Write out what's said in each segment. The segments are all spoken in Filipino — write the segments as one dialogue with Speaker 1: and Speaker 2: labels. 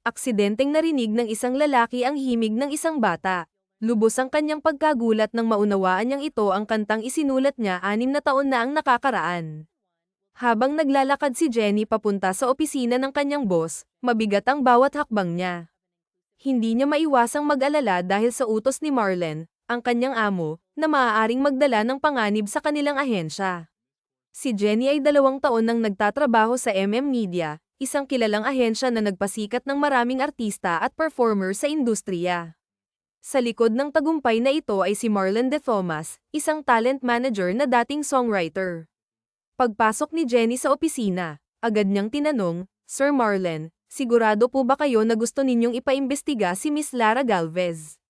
Speaker 1: Aksidenteng narinig ng isang lalaki ang himig ng isang bata. Lubos ang kanyang pagkagulat nang maunawaan niyang ito ang kantang isinulat niya 6 na taon na ang nakakaraan. Habang naglalakad si Jenny papunta sa opisina ng kanyang boss, mabigat ang bawat hakbang niya. Hindi niya maiwasang mag-alala dahil sa utos ni Marlen, ang kanyang amo, na maaaring magdala ng panganib sa kanilang ahensya. Si Jenny ay 2 taon nang nagtatrabaho sa Media, isang kilalang ahensya na nagpasikat ng maraming artista at performer sa industriya. Sa likod ng tagumpay na ito ay si Marlen De Thomas, isang talent manager na dating songwriter. Pagpasok ni Jenny sa opisina, agad niyang tinanong, "Sir Marlen, sigurado po ba kayo na gusto ninyong ipaimbestiga si Miss Lara Galvez?"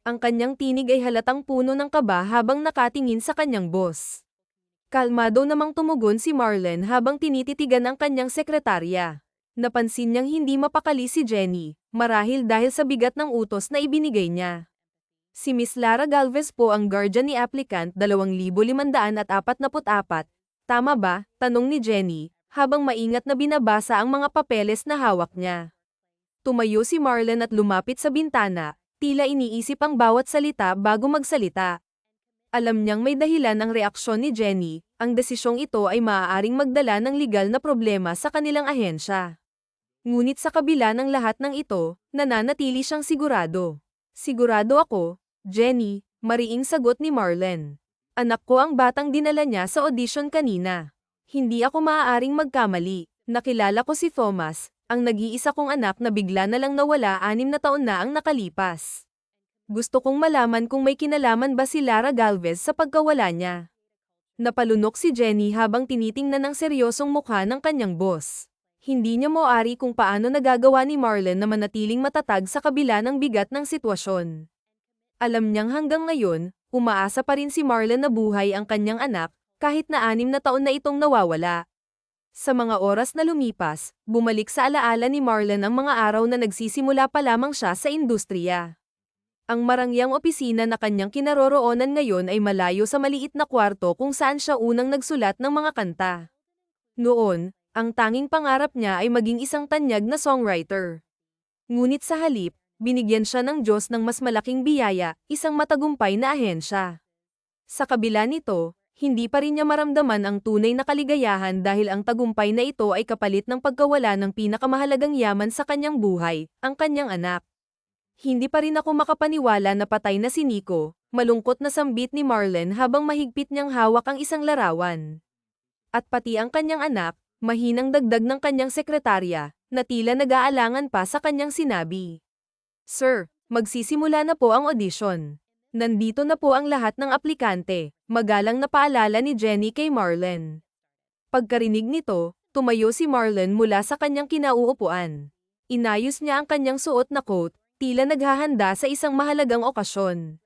Speaker 1: Ang kanyang tinig ay halatang puno ng kaba habang nakatingin sa kanyang boss. Kalmado namang tumugon si Marlen habang tinititigan ang kanyang sekretarya. Napansin niyang hindi mapakali si Jenny, marahil dahil sa bigat ng utos na ibinigay niya. Si Miss Lara Galvez po ang guardian ni applicant 2544. Tama ba? Tanong ni Jenny, habang maingat na binabasa ang mga papeles na hawak niya. Tumayo si Marlen at lumapit sa bintana, tila iniisip ang bawat salita bago magsalita. Alam niyang may dahilan ang reaksyon ni Jenny, ang desisyong ito ay maaaring magdala ng legal na problema sa kanilang ahensya. Ngunit sa kabila ng lahat ng ito, nananatili siyang sigurado. "Sigurado ako, Jenny," mariing sagot ni Marlen. "Anak ko ang batang dinala niya sa audition kanina. Hindi ako maaaring magkamali. Nakilala ko si Thomas, ang nag-iisa kong anak na bigla na lang nawala 6 na taon na ang nakalipas. Gusto kong malaman kung may kinalaman ba si Lara Galvez sa pagkawala niya." Napalunok si Jenny habang tinitingnan ng seryosong mukha ng kanyang boss. Hindi niya moari kung paano nagagawa ni Marlen na manatiling matatag sa kabila ng bigat ng sitwasyon. Alam niyang hanggang ngayon, umaasa pa rin si Marlen na buhay ang kanyang anak, kahit na 6 na taon na itong nawawala. Sa mga oras na lumipas, bumalik sa alaala ni Marlen ang mga araw na nagsisimula pa lamang siya sa industriya. Ang marangyang opisina na kanyang kinaroroonan ngayon ay malayo sa maliit na kwarto kung saan siya unang nagsulat ng mga kanta. Noon, ang tanging pangarap niya ay maging isang tanyag na songwriter. Ngunit sa halip, binigyan siya ng Diyos ng mas malaking biyaya, isang matagumpay na ahensya. Sa kabila nito, hindi pa rin niya maramdaman ang tunay na kaligayahan dahil ang tagumpay na ito ay kapalit ng pagkawala ng pinakamahalagang yaman sa kanyang buhay, ang kanyang anak. "Hindi pa rin ako makapaniwala na patay na si Nico," malungkot na sambit ni Marlen habang mahigpit niyang hawak ang isang larawan. "At pati ang kanyang anak," mahinang dagdag ng kanyang sekretarya, na tila nag-aalangan pa sa kanyang sinabi. "Sir, magsisimula na po ang audition. Nandito na po ang lahat ng aplikante," magalang na paalala ni Jenny kay Marlen. Pagkarinig nito, tumayo si Marlen mula sa kanyang kinauupuan. Inayos niya ang kanyang suot na coat, tila naghahanda sa isang mahalagang okasyon.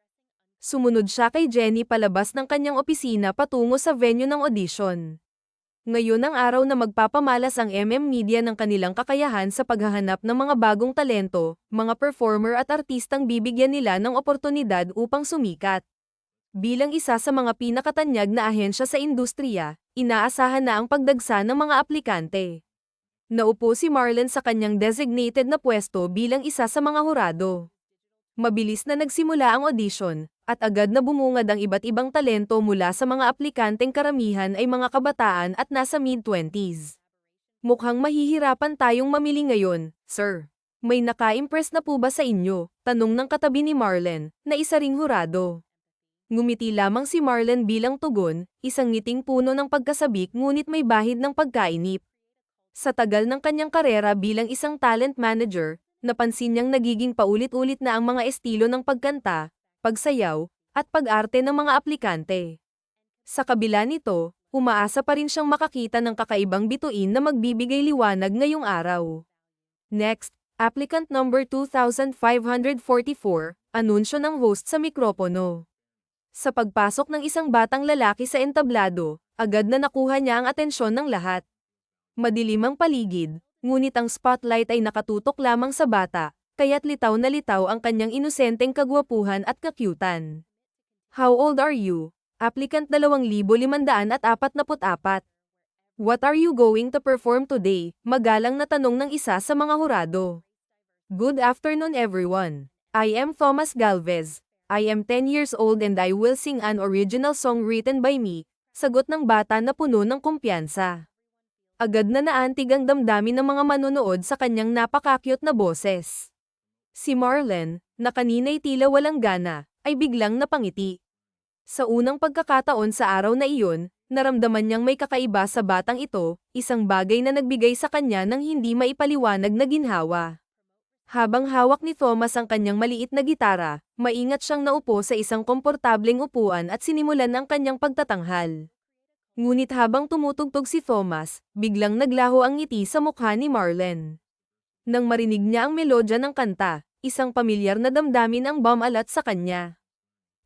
Speaker 1: Sumunod siya kay Jenny palabas ng kanyang opisina patungo sa venue ng audition. Ngayon ang araw na magpapamalas ang Media ng kanilang kakayahan sa paghahanap ng mga bagong talento, mga performer at artistang bibigyan nila ng oportunidad upang sumikat. Bilang isa sa mga pinakatanyag na ahensya sa industriya, inaasahan na ang pagdagsa ng mga aplikante. Naupo si Marlen sa kanyang designated na pwesto bilang isa sa mga hurado. Mabilis na nagsimula ang audition, at agad na bumungad ang iba't ibang talento mula sa mga aplikanteng karamihan ay mga kabataan at nasa mid-20s. "Mukhang mahihirapan tayong mamili ngayon, sir. May naka-impress na po ba sa inyo?" tanong ng katabi ni Marlen, na isa ring hurado. Ngumiti lamang si Marlen bilang tugon, isang ngiting puno ng pagkasabik ngunit may bahid ng pagkainip. Sa tagal ng kanyang karera bilang isang talent manager, napansin niyang nagiging paulit-ulit na ang mga estilo ng pagkanta, pagsayaw, at pag-arte ng mga aplikante. Sa kabila nito, umaasa pa rin siyang makakita ng kakaibang bituin na magbibigay liwanag ngayong araw. "Next, applicant number 2544, anunsyo ng host sa mikropono. Sa pagpasok ng isang batang lalaki sa entablado, agad na nakuha niya ang atensyon ng lahat. Madilim ang paligid, ngunit ang spotlight ay nakatutok lamang sa bata, kaya't litaw na litaw ang kanyang inosenteng kagwapuhan at kakyutan. "How old are you?" Applicant 2544. "What are you going to perform today?" Magalang na tanong ng isa sa mga hurado. Good afternoon everyone. I am Thomas Galvez. I am 10 years old and I will sing an original song written by me, sagot ng bata na puno ng kumpiyansa. Agad na naantig ang damdamin ng mga manonood sa kanyang napaka-cute na boses. Si Marlen, na kanina'y tila walang gana, ay biglang napangiti. Sa unang pagkakataon sa araw na iyon, naramdaman niyang may kakaiba sa batang ito, isang bagay na nagbigay sa kanya ng hindi maipaliwanag na ginhawa. Habang hawak ni Thomas ang kanyang maliit na gitara, maingat siyang naupo sa isang komportableng upuan at sinimulan ang kanyang pagtatanghal. Ngunit habang tumutugtog si Thomas, biglang naglaho ang ngiti sa mukha ni Marlen. Nang marinig niya ang melodya ng kanta, isang pamilyar na damdamin ang bumalat sa kanya.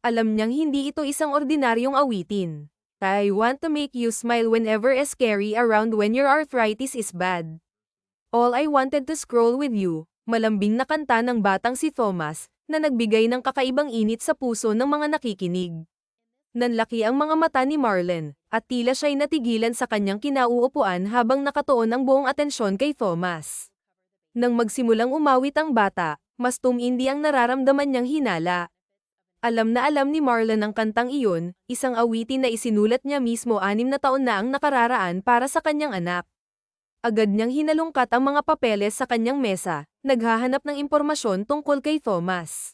Speaker 1: Alam niyang hindi ito isang ordinaryong awitin. I want to make you smile whenever is scary around when your arthritis is bad. All I wanted to scroll with you, malambing na kanta ng batang si Thomas, na nagbigay ng kakaibang init sa puso ng mga nakikinig. Nanlaki ang mga mata ni Marlen, at tila siya'y natigilan sa kanyang kinauupuan habang nakatuon ang buong atensyon kay Thomas. Nang magsimulang umawit ang bata, mas tumindi ang nararamdaman niyang hinala. Alam na alam ni Marlen ang kantang iyon, isang awitin na isinulat niya mismo 6 na taon na ang nakararaan para sa kanyang anak. Agad niyang hinalungkat ang mga papeles sa kanyang mesa, naghahanap ng impormasyon tungkol kay Thomas.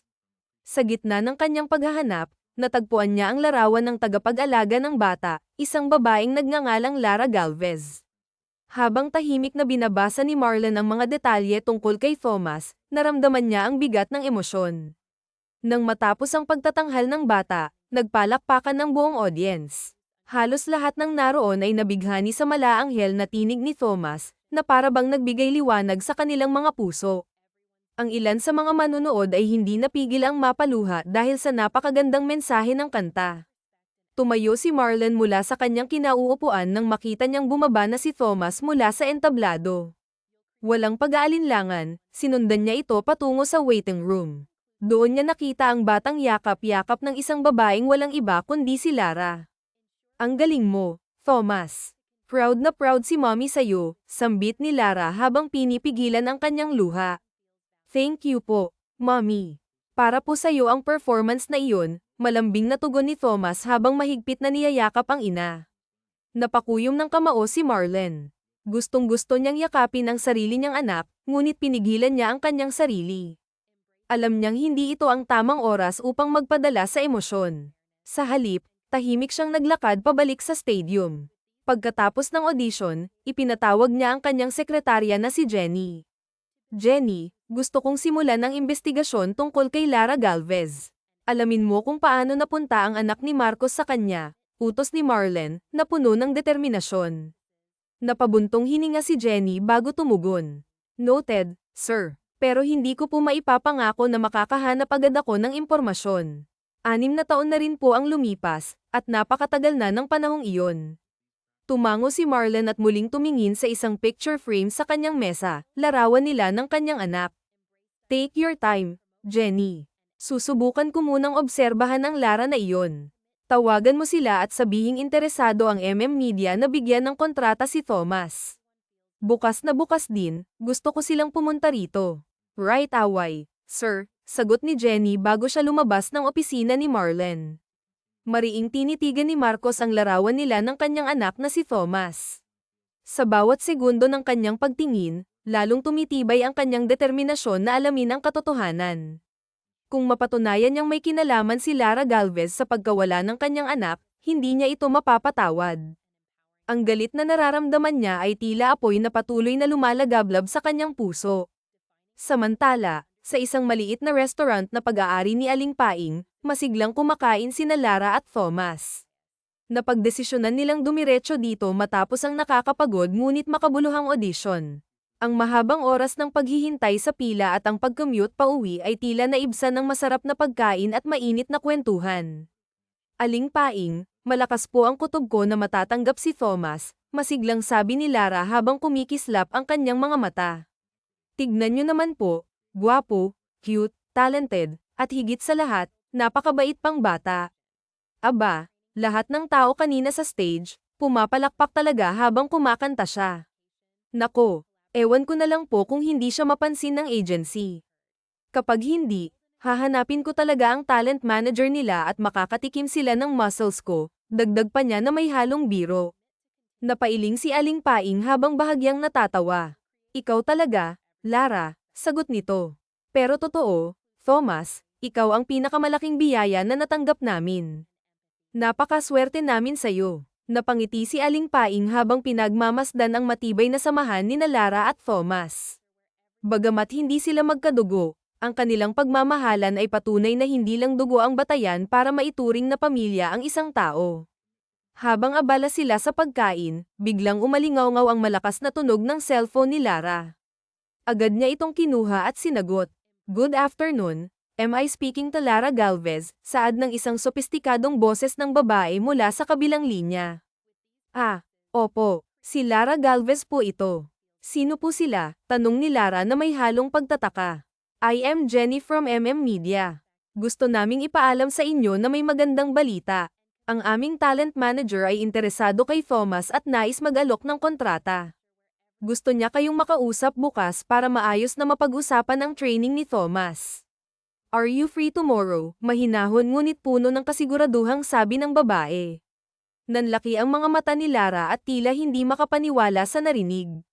Speaker 1: Sa gitna ng kanyang paghahanap, natagpuan niya ang larawan ng tagapag-alaga ng bata, isang babaeng nagngangalang Lara Galvez. Habang tahimik na binabasa ni Marlen ang mga detalye tungkol kay Thomas, naramdaman niya ang bigat ng emosyon. Nang matapos ang pagtatanghal ng bata, nagpalakpakan ng buong audience. Halos lahat ng naroon ay nabighani sa malaanghel na tinig ni Thomas, na parabang nagbigay liwanag sa kanilang mga puso. Ang ilan sa mga manonood ay hindi napigil ang mapaluha dahil sa napakagandang mensahe ng kanta. Tumayo si Marlen mula sa kanyang kinauupuan nang makita niyang bumaba na si Thomas mula sa entablado. Walang pag-aalinlangan, sinundan niya ito patungo sa waiting room. Doon niya nakita ang batang yakap-yakap ng isang babaeng walang iba kundi si Lara. Ang galing mo, Thomas. Proud na proud si mommy sa'yo, sambit ni Lara habang pinipigilan ang kanyang luha. Thank you po, mommy. Para po sa'yo ang performance na iyon, malambing na tugon ni Thomas habang mahigpit na niyayakap ang ina. Napakuyom ng kamao si Marlen. Gustong-gusto niyang yakapin ang sarili niyang anak, ngunit pinigilan niya ang kanyang sarili. Alam niyang hindi ito ang tamang oras upang magpadala sa emosyon. Sa halip, tahimik siyang naglakad pabalik sa stadium. Pagkatapos ng audition, ipinatawag niya ang kanyang sekretarya na si Jenny. Jenny, gusto kong simulan ang investigasyon tungkol kay Lara Galvez. Alamin mo kung paano napunta ang anak ni Marcos sa kanya, utos ni Marlen, na puno ng determinasyon. Napabuntong hininga si Jenny bago tumugon. Noted, sir. Pero hindi ko po maipapangako na makakahanap agad ako ng impormasyon. 6 na taon na rin po ang lumipas, at napakatagal na ng panahong iyon. Tumango si Marlen at muling tumingin sa isang picture frame sa kanyang mesa, larawan nila ng kanyang anak. Take your time, Jenny. Susubukan ko munang obserbahan ang Lara na iyon. Tawagan mo sila at sabihing interesado ang Media na bigyan ng kontrata si Thomas. Bukas na bukas din, gusto ko silang pumunta rito. Right away, sir, sagot ni Jenny bago siya lumabas ng opisina ni Marlen. Mariing tinitigan ni Marcos ang larawan nila ng kanyang anak na si Thomas. Sa bawat segundo ng kanyang pagtingin, lalong tumitibay ang kanyang determinasyon na alamin ang katotohanan. Kung mapatunayan niyang may kinalaman si Lara Galvez sa pagkawala ng kanyang anak, hindi niya ito mapapatawad. Ang galit na nararamdaman niya ay tila apoy na patuloy na lumalagablab sa kanyang puso. Samantala, sa isang maliit na restaurant na pag-aari ni Aling Paing, masiglang kumakain sina Lara at Thomas. Napagdesisyonan nilang dumiretso dito matapos ang nakakapagod ngunit makabuluhang audition. Ang mahabang oras ng paghihintay sa pila at ang pag-commute pauwi ay tila naibsan ng masarap na pagkain at mainit na kwentuhan. Aling Paing, malakas po ang kutob ko na matatanggap si Thomas, masiglang sabi ni Lara habang kumikislap ang kanyang mga mata. Tignan niyo naman po, gwapo, cute, talented, at higit sa lahat, napakabait pang bata. Aba, lahat ng tao kanina sa stage, pumapalakpak talaga habang kumakanta siya. Nako, Ewan ko na lang po kung hindi siya mapansin ng agency. Kapag hindi, hahanapin ko talaga ang talent manager nila at makakatikim sila ng muscles ko, dagdag pa niya na may halong biro. Napailing si Aling Paing habang bahagyang natatawa. Ikaw talaga, Lara, sagot nito. Pero totoo, Thomas, ikaw ang pinakamalaking biyaya na natanggap namin. Napakaswerte namin sa'yo. Napangiti si Aling Paing habang pinagmamasdan ang matibay na samahan ni Lara at Thomas. Bagamat hindi sila magkadugo, ang kanilang pagmamahalan ay patunay na hindi lang dugo ang batayan para maituring na pamilya ang isang tao. Habang abala sila sa pagkain, biglang umalingaw-ngaw ang malakas na tunog ng cellphone ni Lara. Agad niya itong kinuha at sinagot. Good afternoon, am I speaking to Lara Galvez? Saad ng isang sopistikadong boses ng babae mula sa kabilang linya. Ah, opo, si Lara Galvez po ito. Sino po sila? Tanong ni Lara na may halong pagtataka. I am Jenny from Media. Gusto naming ipaalam sa inyo na may magandang balita. Ang aming talent manager ay interesado kay Thomas at nais mag-alok ng kontrata. Gusto niya kayong makausap bukas para maayos na mapag-usapan ang training ni Thomas. Are you free tomorrow? Mahinahon ngunit puno ng kasiguraduhang sabi ng babae. Nanlaki ang mga mata ni Lara at tila hindi makapaniwala sa narinig.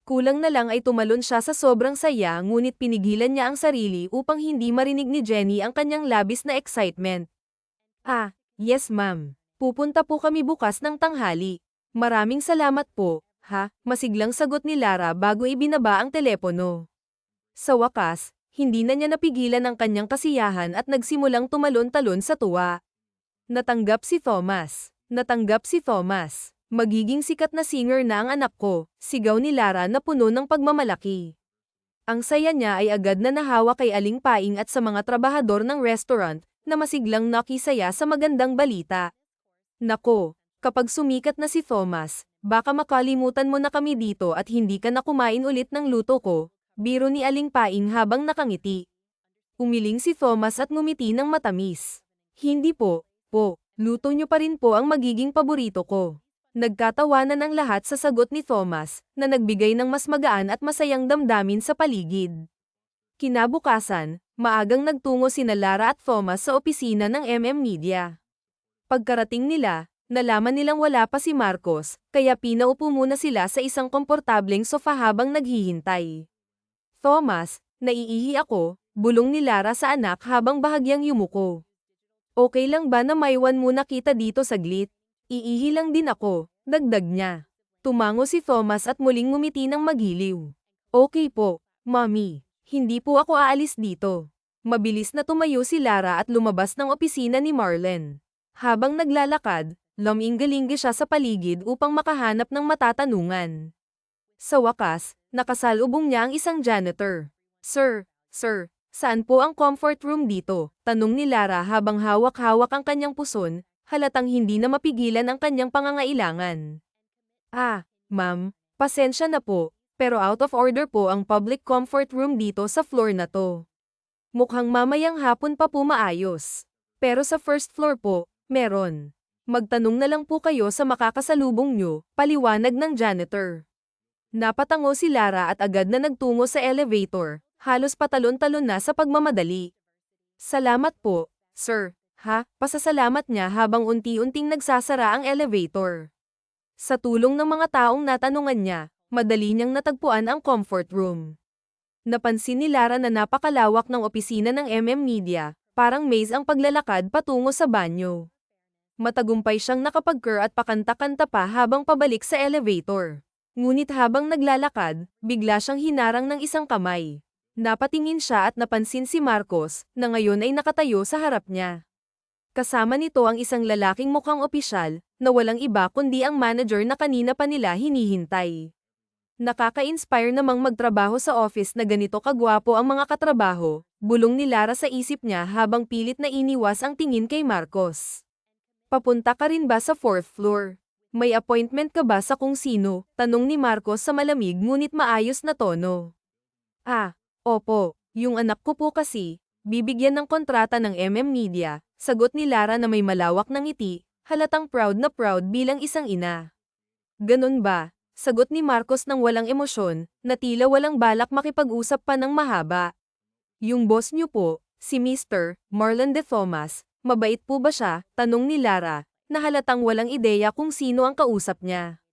Speaker 1: Kulang na lang ay tumalon siya sa sobrang saya ngunit pinigilan niya ang sarili upang hindi marinig ni Jenny ang kanyang labis na excitement. Ah, yes ma'am. Pupunta po kami bukas ng tanghali. Maraming salamat po, ha? Masiglang sagot ni Lara bago ibinaba ang telepono. Sa wakas, hindi na niya napigilan ang kanyang kasiyahan at nagsimulang tumalon-talon sa tuwa. Natanggap si Thomas. Natanggap si Thomas. Magiging sikat na singer na ang anak ko, sigaw ni Lara na puno ng pagmamalaki. Ang saya niya ay agad na nahawa kay Aling Paing at sa mga trabahador ng restaurant, na masiglang nakisaya sa magandang balita. Nako, kapag sumikat na si Thomas, baka makalimutan mo na kami dito at hindi ka na kumain ulit ng luto ko, biro ni Aling Paing habang nakangiti. Umiling si Thomas at ngumiti ng matamis. Hindi po, luto niyo pa rin po ang magiging paborito ko. Nagkatawanan ang lahat sa sagot ni Thomas, na nagbigay ng mas magaan at masayang damdamin sa paligid. Kinabukasan, maagang nagtungo sina Lara at Thomas sa opisina ng Media. Pagkarating nila, nalaman nilang wala pa si Marcos, kaya pinaupo muna sila sa isang komportableng sofa habang naghihintay. Thomas, naiihi ako, bulong ni Lara sa anak habang bahagyang yumuko. Okay lang ba na maiwan muna kita dito saglit? Iihi lang din ako, dagdag niya. Tumango si Thomas at muling ngumiti ng magiliw. Okay po, Mommy. Hindi po ako aalis dito. Mabilis na tumayo si Lara at lumabas ng opisina ni Marlen. Habang naglalakad, luminggalingi siya sa paligid upang makahanap ng matatanungan. Sa wakas, nakasalubong niya ang isang janitor. Sir, saan po ang comfort room dito? Tanong ni Lara habang hawak-hawak ang kanyang puson, halatang hindi na mapigilan ang kanyang pangangailangan. Ah, ma'am, pasensya na po, pero out of order po ang public comfort room dito sa floor na to. Mukhang mamayang hapon pa po maayos. Pero sa first floor po, meron. Magtanong na lang po kayo sa makakasalubong nyo, paliwanag ng janitor. Napatango si Lara at agad na nagtungo sa elevator, halos patalon-talon na sa pagmamadali. Salamat po, sir. Pasasalamat niya habang unti-unting nagsasara ang elevator. Sa tulong ng mga taong natanungan niya, madali niyang natagpuan ang comfort room. Napansin ni Lara na napakalawak ng opisina ng Media, parang maze ang paglalakad patungo sa banyo. Matagumpay siyang nakapag-ker at pakanta-kanta pa habang pabalik sa elevator. Ngunit habang naglalakad, bigla siyang hinarang ng isang kamay. Napatingin siya at napansin si Marcos, na ngayon ay nakatayo sa harap niya. Kasama nito ang isang lalaking mukhang opisyal, na walang iba kundi ang manager na kanina pa nila hinihintay. Nakaka-inspire namang magtrabaho sa office na ganito kagwapo ang mga katrabaho, bulong ni Lara sa isip niya habang pilit na iniwas ang tingin kay Marcos. Papunta ka rin ba sa 4th floor? May appointment ka ba sa kung sino? Tanong ni Marcos sa malamig ngunit maayos na tono. Ah, opo, yung anak ko po kasi, bibigyan ng kontrata ng Media, sagot ni Lara na may malawak na ngiti, halatang proud na proud bilang isang ina. Ganun ba? sagot ni Marcos ng walang emosyon, na tila walang balak makipag-usap pa ng mahaba. Yung boss niyo po, si Mr. Marlon De Thomas, mabait po ba siya? Tanong ni Lara, na halatang walang ideya kung sino ang kausap niya.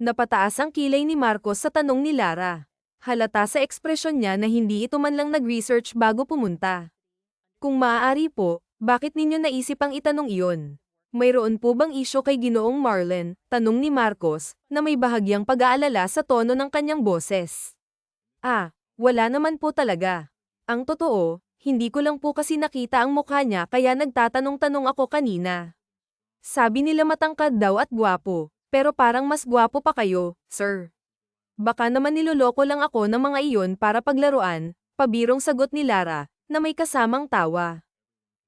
Speaker 1: Napataas ang kilay ni Marcos sa tanong ni Lara. Halata sa ekspresyon niya na hindi ito man lang nag-research bago pumunta. Kung maaari po, bakit ninyo naisip ang itanong iyon? Mayroon po bang isyo kay Ginoong Marlon? Tanong ni Marcos, na may bahagyang pag-aalala sa tono ng kanyang boses. Wala naman po talaga. Ang totoo, hindi ko lang po kasi nakita ang mukha niya kaya nagtatanong-tanong ako kanina. Sabi nila matangkad daw at gwapo, pero parang mas gwapo pa kayo, sir. Baka naman niloloko lang ako ng mga iyon para paglaruan, pabirong sagot ni Lara, na may kasamang tawa.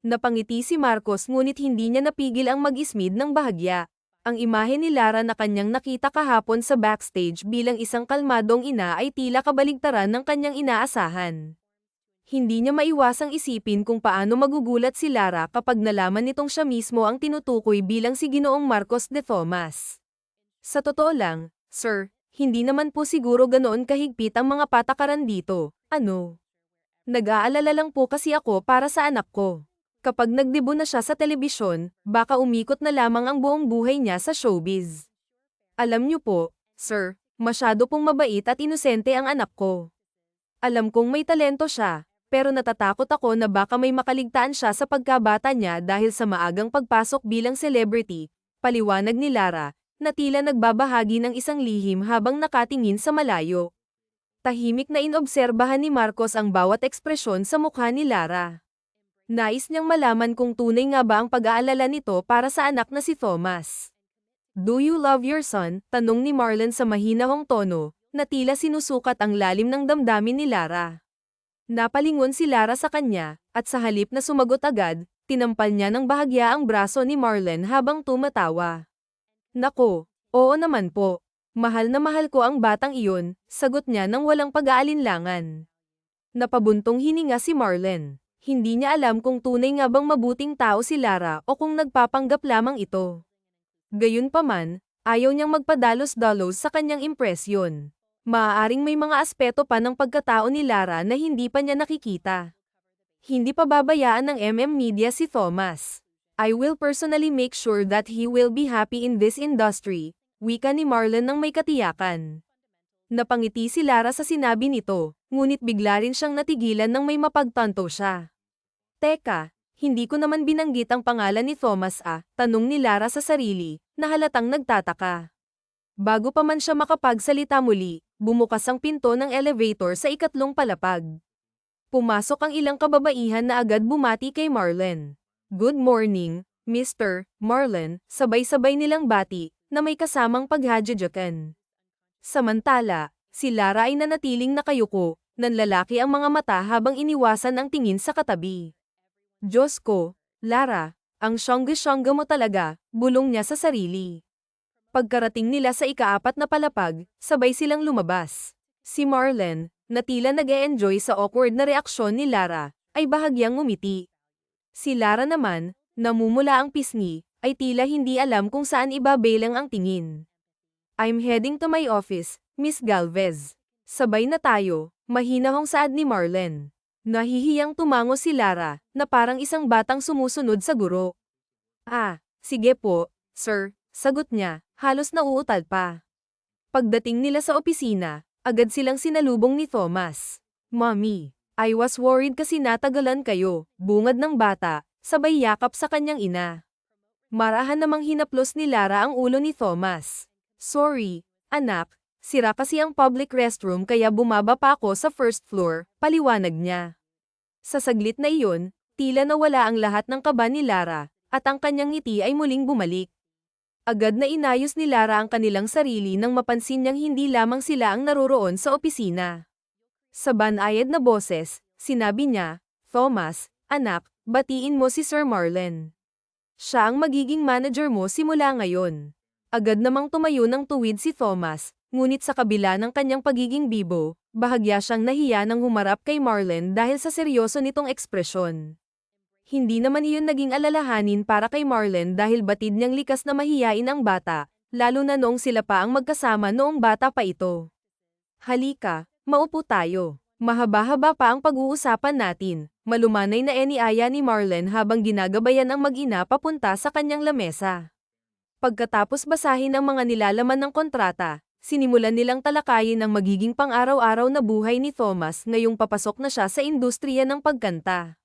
Speaker 1: Napangiti si Marcos ngunit hindi niya napigil ang mag-ismid ng bahagya. Ang imahe ni Lara na kanyang nakita kahapon sa backstage bilang isang kalmadong ina ay tila kabaligtaran ng kanyang inaasahan. Hindi niya maiwasang isipin kung paano magugulat si Lara kapag nalaman nitong siya mismo ang tinutukoy bilang si Ginoong Marcos De Thomas. Sa totoo lang, sir, hindi naman po siguro ganoon kahigpit ang mga patakaran dito. Nag-aalala lang po kasi ako para sa anak ko. Kapag nagdebut na siya sa telebisyon, baka umikot na lamang ang buong buhay niya sa showbiz. Alam niyo po, sir, masyado pong mabait at inosente ang anak ko. Alam kong may talento siya, pero natatakot ako na baka may makaligtaan siya sa pagkabata niya dahil sa maagang pagpasok bilang celebrity, paliwanag ni Lara, na tila nagbabahagi ng isang lihim habang nakatingin sa malayo. Tahimik na inobserbahan ni Marcos ang bawat ekspresyon sa mukha ni Lara. Nais niyang malaman kung tunay nga ba ang pag-aalala nito para sa anak na si Thomas. Do you love your son? Tanong ni Marlon sa mahinahong tono, na tila sinusukat ang lalim ng damdamin ni Lara. Napalingon si Lara sa kanya, at sa halip na sumagot agad, tinampal niya ng bahagya ang braso ni Marlon habang tumatawa. Nako, oo naman po. Mahal na mahal ko ang batang iyon, sagot niya nang walang pag-aalinlangan. Napabuntong hininga si Marlon. Hindi niya alam kung tunay nga bang mabuting tao si Lara o kung nagpapanggap lamang ito. Gayunpaman, ayaw niyang magpadalos-dalos sa kanyang impresyon. Maaaring may mga aspeto pa ng pagkatao ni Lara na hindi pa niya nakikita. Hindi pa babayaan ng Media si Thomas. I will personally make sure that he will be happy in this industry, wika ni Marlon ng may katiyakan. Napangiti si Lara sa sinabi nito, ngunit bigla rin siyang natigilan nang may mapagtanto siya. Teka, hindi ko naman binanggit ang pangalan ni Thomas tanong ni Lara sa sarili, na halatang nagtataka. Bago pa man siya makapagsalita muli, bumukas ang pinto ng elevator sa ikatlong palapag. Pumasok ang ilang kababaihan na agad bumati kay Marlon. Good morning, Mr. Marlon, sabay-sabay nilang bati, na may kasamang paghadyakan. Samantala, si Lara ay nanatiling nakayuko, nanlalaki ang mga mata habang iniwasan ang tingin sa katabi. Diyos ko, Lara, ang syongga-syongga mo talaga, bulong niya sa sarili. Pagkarating nila sa ika-4 na palapag, sabay silang lumabas. Si Marlon, na tila nag-e-enjoy sa awkward na reaksyon ni Lara, ay bahagyang ngumiti. Si Lara naman, namumula ang pisngi, ay tila hindi alam kung saan ibabelang ang tingin. I'm heading to my office, Miss Galvez. Sabay na tayo, mahinahong saad ni Marlon. Nahihiyang tumango si Lara, na parang isang batang sumusunod sa guro. Sige po, sir, sagot niya, halos nauutal pa. Pagdating nila sa opisina, agad silang sinalubong ni Thomas. Mommy, I was worried kasi natagalan kayo, bungad ng bata, sabay yakap sa kanyang ina. Marahan namang hinaplos ni Lara ang ulo ni Thomas. Sorry, anak, sira kasi ang public restroom kaya bumaba pa ako sa first floor, paliwanag niya. Sa saglit na iyon, tila nawala ang lahat ng kaba ni Lara, at ang kanyang ngiti ay muling bumalik. Agad na inayos ni Lara ang kanilang sarili nang mapansin niyang hindi lamang sila ang naroroon sa opisina. Sa banayad na boses, sinabi niya, Thomas, anak, batiin mo si Sir Marlon. Siya ang magiging manager mo simula ngayon. Agad namang tumayo ng tuwid si Thomas, ngunit sa kabila ng kanyang pagiging bibo, bahagya siyang nahiya nang humarap kay Marlon dahil sa seryoso nitong ekspresyon. Hindi naman iyon naging alalahanin para kay Marlon dahil batid niyang likas na mahiyain ang bata, lalo na noong sila pa ang magkasama noong bata pa ito. Halika, maupo tayo. Mahaba-haba pa ang pag-uusapan natin. Malumanay na iniaya ni Marlon habang ginagabayan ang mag-ina papunta sa kanyang lamesa. Pagkatapos basahin ang mga nilalaman ng kontrata, sinimulan nilang talakayin ang magiging pang-araw-araw na buhay ni Thomas ngayong papasok na siya sa industriya ng pagkanta.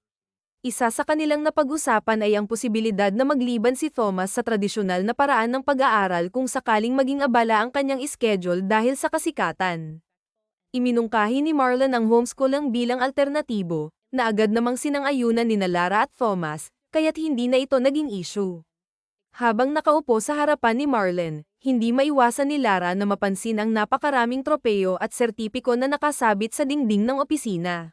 Speaker 1: Isa sa kanilang napag-usapan ay ang posibilidad na magliban si Thomas sa tradisyonal na paraan ng pag-aaral kung sakaling maging abala ang kanyang schedule dahil sa kasikatan. Iminungkahi ni Marlon ang homeschooling bilang alternatibo, na agad namang sinang-ayunan ni Lara at Thomas, kaya't hindi na ito naging issue. Habang nakaupo sa harapan ni Marlon, hindi maiwasan ni Lara na mapansin ang napakaraming tropeo at sertipiko na nakasabit sa dingding ng opisina.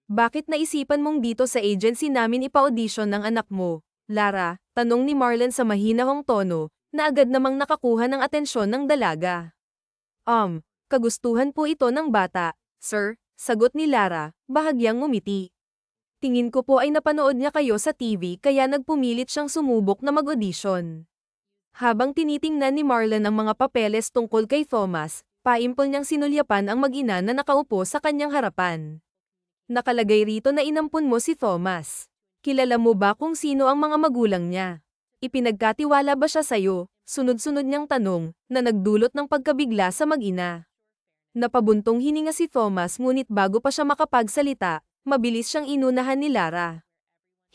Speaker 1: Bakit naisipan mong dito sa agency namin ipa-audition ng anak mo, Lara? Tanong ni Marlon sa mahinahong tono, na agad namang nakakuha ng atensyon ng dalaga. Kagustuhan po ito ng bata, sir, sagot ni Lara, bahagyang ngumiti. Tingin ko po ay napanood niya kayo sa TV kaya nagpumilit siyang sumubok na mag-audition. Habang tinitingnan ni Marlon ang mga papeles tungkol kay Thomas, paimpol niyang sinulyapan ang mag-ina na nakaupo sa kanyang harapan. Nakalagay rito na inampun mo si Thomas. Kilala mo ba kung sino ang mga magulang niya? Ipinagkatiwala ba siya sa'yo? Sunod-sunod niyang tanong, na nagdulot ng pagkabigla sa mag-ina. Napabuntong hininga si Thomas ngunit bago pa siya makapagsalita, mabilis siyang inunahan ni Lara.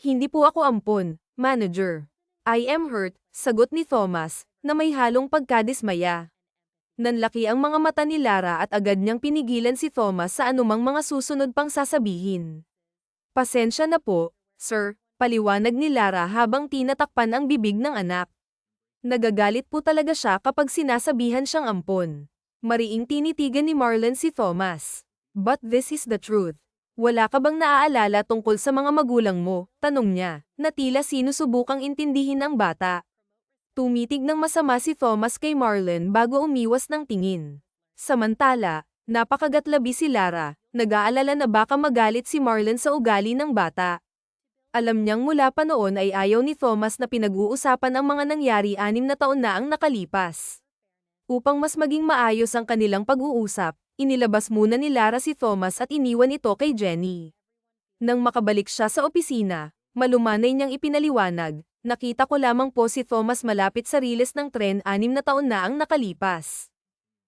Speaker 1: Hindi po ako ampon, manager. I am hurt, sagot ni Thomas, na may halong pagkadismaya. Nanlaki ang mga mata ni Lara at agad niyang pinigilan si Thomas sa anumang mga susunod pang sasabihin. Pasensya na po, sir, paliwanag ni Lara habang tinatakpan ang bibig ng anak. Nagagalit po talaga siya kapag sinasabihan siyang ampon. Mariing tinitigan ni Marlon si Thomas. But this is the truth. Wala ka bang naaalala tungkol sa mga magulang mo? Tanong niya, na tila sinusubukang intindihin ang bata. Tumitig ng masama si Thomas kay Marlon bago umiwas ng tingin. Samantala, napakagatlabi si Lara, nag-aalala na baka magalit si Marlon sa ugali ng bata. Alam niyang mula pa noon ay ayaw ni Thomas na pinag-uusapan ang mga nangyari 6 na taon na ang nakalipas. Upang mas maging maayos ang kanilang pag-uusap, inilabas muna ni Lara si Thomas at iniwan ito kay Jenny. Nang makabalik siya sa opisina, malumanay niyang ipinaliwanag, nakita ko lamang po si Thomas malapit sa riles ng tren 6 na taon na ang nakalipas.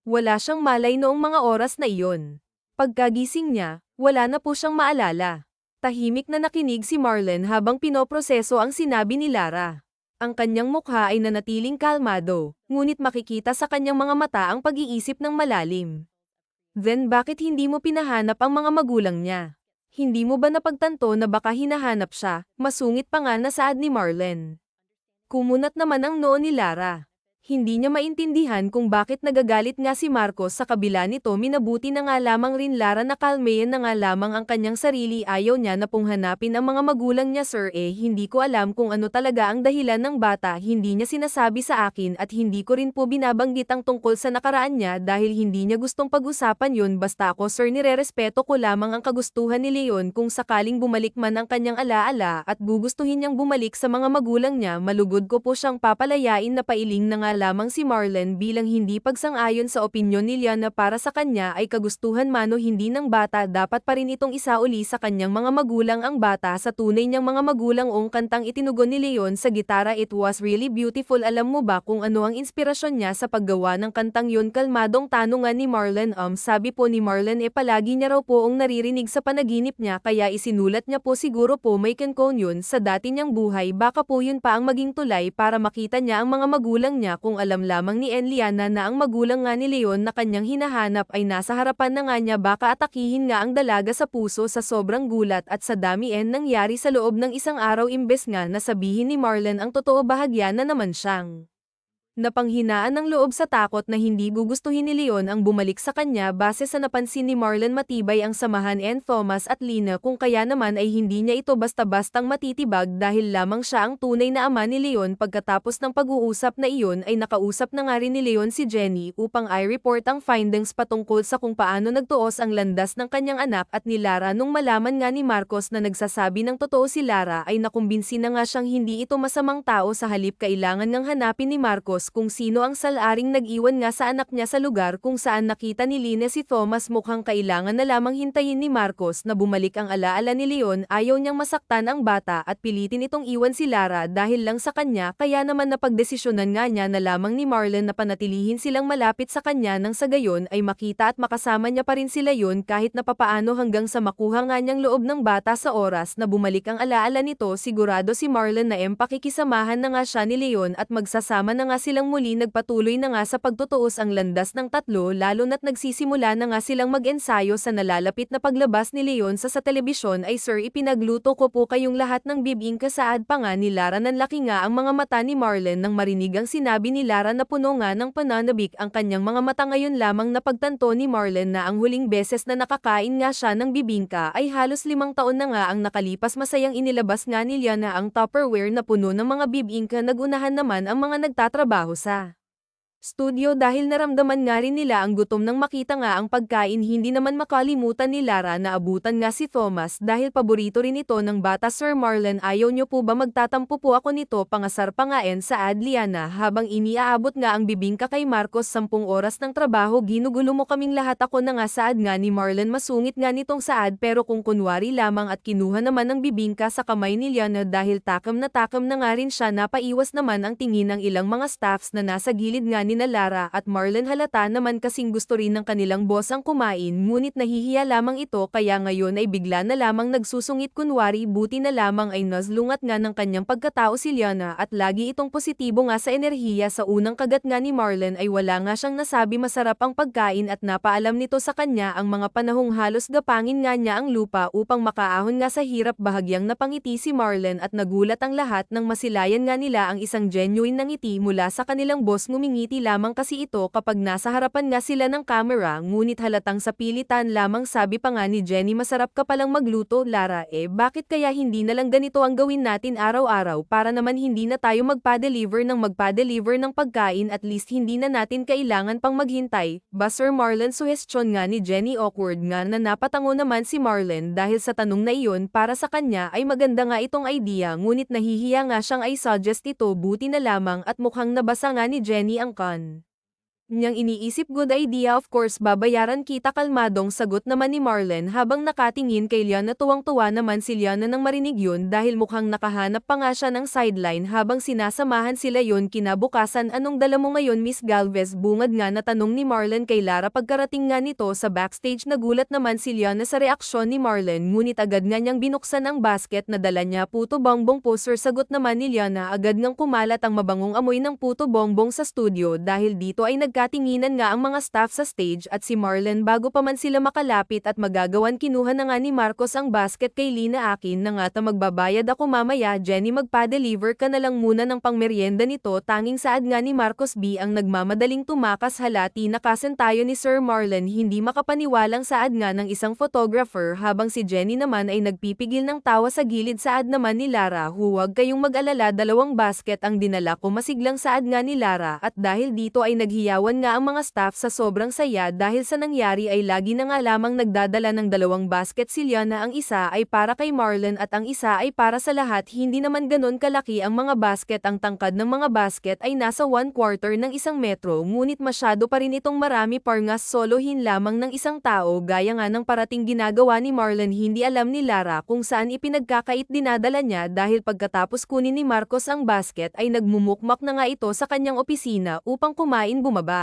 Speaker 1: Wala siyang malay noong mga oras na iyon. Pagkagising niya, wala na po siyang maalala. Tahimik na nakinig si Marlon habang pinoproseso ang sinabi ni Lara. Ang kanyang mukha ay nanatiling kalmado, ngunit makikita sa kanyang mga mata ang pag-iisip ng malalim. Then bakit hindi mo pinahanap ang mga magulang niya? Hindi mo ba napagtanto na baka hinahanap siya? Masungit pa nga na saad ni Marlon. Kumunat naman ang noo ni Lara. Hindi niya maintindihan kung bakit nagagalit nga si Marcos sa kabila nito. Minabuti na nga lamang rin Lara na kalmayan na nga lamang ang kanyang sarili. Ayaw niya na pong hanapin ang mga magulang niya sir hindi ko alam kung ano talaga ang dahilan ng bata. Hindi niya sinasabi sa akin at hindi ko rin po binabanggit ang tungkol sa nakaraan niya dahil hindi niya gustong pag-usapan yun. Basta ako sir nirerespeto ko lamang ang kagustuhan ni Leon kung sakaling bumalik man ang kanyang alaala at gugustuhin niyang bumalik sa mga magulang niya. Malugod ko po siyang papalayain na pailing na nga lamang si Marlon bilang hindi pagsang-ayon sa opinyon ni Leon na para sa kanya ay kagustuhan mano hindi ng bata dapat pa rin itong isauli sa kanyang mga magulang ang bata sa tunay niyang mga magulang. Ang kantang itinugon ni Leon sa gitara, it was really beautiful. Alam mo ba kung ano ang inspirasyon niya sa paggawa ng kantang yun? Kalmadong tanungan ni Marlon. Sabi po ni Marlon palagi niya raw po ang naririnig sa panaginip niya kaya isinulat niya po. Siguro po may kankon yun sa dati niyang buhay, baka po yun pa ang maging tulay para makita niya ang mga magulang niya. Kung alam lamang ni Liana na ang magulang nga ni Leon na kanyang hinahanap ay nasa harapan na nga niya, baka atakihin nga ang dalaga sa puso sa sobrang gulat at sa dami nangyari sa loob ng isang araw. Imbes nga na sabihin ni Marlon ang totoo, bahagya na naman siyang napanghinaan ng loob sa takot na hindi gugustuhin ni Leon ang bumalik sa kanya. Base sa napansin ni Marlon, matibay ang samahan Thomas at Lina, kung kaya naman ay hindi niya ito basta-bastang matitibag dahil lamang siya ang tunay na ama ni Leon. Pagkatapos ng pag-uusap na iyon ay nakausap na nga rin ni Leon si Jenny upang i-report ang findings patungkol sa kung paano nagtuos ang landas ng kanyang anak at ni Lara. Nung malaman nga ni Marcos na nagsasabi ng totoo si Lara ay nakumbinsi na nga siyang hindi ito masamang tao. Sa halip kailangan ngang hanapin ni Marcos Marcos kung sino ang salaring nag-iwan nga sa anak niya sa lugar kung saan nakita ni Lina si Thomas. Mukhang kailangan na lamang hintayin ni Marcos na bumalik ang alaala ni Leon. Ayaw niyang masaktan ang bata at pilitin itong iwan si Lara dahil lang sa kanya, kaya naman napagdesisyonan nga niya na lamang ni Marlon na panatilihin silang malapit sa kanya nang sa gayon ay makita at makasama niya pa rin sila yon kahit na papaano hanggang sa makuha nga niyang loob ng bata sa oras na bumalik ang alaala nito. Sigurado si Marlon na pakikisamahan na nga siya ni Leon at magsasama na nga silang muli. Nagpatuloy na nga sa pagtutuos ang landas ng tatlo lalo na't nagsisimula na nga silang mag-ensayo sa nalalapit na paglabas ni Leon sa telebisyon. Ay sir, ipinagluto ko po kayong lahat ng bibingka. Saad pa nga ni Lara. Nanlaki nga ang mga mata ni Marlon nang marinig ang sinabi ni Lara na puno nga ng pananabik ang kanyang mga mata. Ngayon lamang napagtanto ni Marlon na ang huling beses na nakakain nga siya ng bibingka ay halos 5 taon na nga ang nakalipas. Masayang inilabas nga ni Liana ang Tupperware na puno ng mga bibingka. Nagunahan naman ang mga nagtatrabaho sa studio dahil naramdaman nga rin nila ang gutom nang makita nga ang pagkain. Hindi naman makalimutan ni Lara na abutan nga si Thomas dahil paborito rin ito ng bata. Sir Marlon, ayaw niyo po ba magtatampo po ako nito? Pangasar pa nga sa Liana habang iniaabot nga ang bibingka kay Marcos. 10 oras ng trabaho, ginugulo mo kaming lahat. Ako na nga. Saad nga ni Marlon. Masungit nga nitong Saad pero kung kunwari lamang at kinuha naman ang bibingka sa kamay ni Liana dahil takam na nga rin siya. Napaiwas naman ang tingin ng ilang mga staffs na nasa gilid nga ni Lara at Marlon. Halata naman kasing gusto rin ng kanilang boss ang kumain ngunit nahihiya lamang ito kaya ngayon ay bigla na lamang nagsusungit. Kunwari buti na lamang ay naslungat nga ng kanyang pagkatao si Liana at lagi itong positibo nga sa enerhiya. Sa unang kagat nga ni Marlon ay wala nga siyang nasabi masarap ang pagkain at napaalam nito sa kanya ang mga panahong halos gapangin nga niya ang lupa upang makaahon nga sa hirap. Bahagyang napangiti si Marlon at nagulat ang lahat nang masilayan nga nila ang isang genuine na ngiti mula sa kanilang boss. Ngumingiti lamang kasi ito kapag nasa harapan nga sila ng camera ngunit halatang sa pilitan lamang. Sabi pa nga ni Jenny, masarap ka palang magluto Lara, bakit kaya hindi na lang ganito ang gawin natin araw-araw para naman hindi na tayo magpa-deliver ng pagkain, at least hindi na natin kailangan pang maghintay ba Sir Marlon? Suhestyon nga ni Jenny. Awkward nga na napatango naman si Marlon dahil sa tanong na iyon. Para sa kanya ay maganda nga itong idea ngunit nahihiya nga siyang ay suggest ito. Buti na lamang at mukhang nabasa nga ni Jenny ang niyang iniisip. Good idea, of course, babayaran kita. Kalmadong sagot naman ni Marlon habang nakatingin kay Liana. Tuwang-tuwa naman si Liana nang marinig yun dahil mukhang nakahanap pa nga siya ng sideline habang sinasamahan sila yon. Kinabukasan, anong dala mo ngayon Miss Galvez? Bungad nga na tanong ni Marlon kay Lara. Pagkarating nga nito sa backstage, nagulat naman si Liana sa reaksyon ni Marlon ngunit agad nga niyang binuksan ang basket na dala niya. Puto bongbong po sir, sagot naman ni Liana. Agad ngang kumalat ang mabangong amoy ng puto bongbong sa studio dahil dito ay nagkatinginan nga ang mga staff sa stage at si Marlon. Bago pa man sila makalapit at magagawan, kinuha na nga ni Marcos ang basket kay Lina. Akin na nga ta, magbabayad ako mamaya. Jenny, magpa-deliver ka na lang muna ng pangmeryenda nito. Tanging Saad nga ni Marcos B ang nagmamadaling tumakas. Halati nakasan tayo ni Sir Marlon. Hindi makapaniwalang Saad nga ng isang photographer habang si Jenny naman ay nagpipigil ng tawa sa gilid. Saad naman ni Lara, huwag kayong mag-alala, 2 basket ang dinala ko. Masiglang Saad nga ni Lara at dahil dito ay naghiyawan nga ang mga staff sa sobrang saya dahil sa nangyari ay lagi na nga lamang nagdadala ng 2 basket si Liana. Ang isa ay para kay Marlon at ang isa ay para sa lahat. Hindi naman ganon kalaki ang mga basket. Ang tangkad ng mga basket ay nasa 1/4 ng 1 metro ngunit masyado pa rin itong marami parngas solohin lamang ng isang tao gaya nga ng parating ginagawa ni Marlon. Hindi alam ni Lara kung saan ipinagkakait dinadala niya dahil pagkatapos kunin ni Marcos ang basket ay nagmumukmak na nga ito sa kanyang opisina upang kumain. Bumaba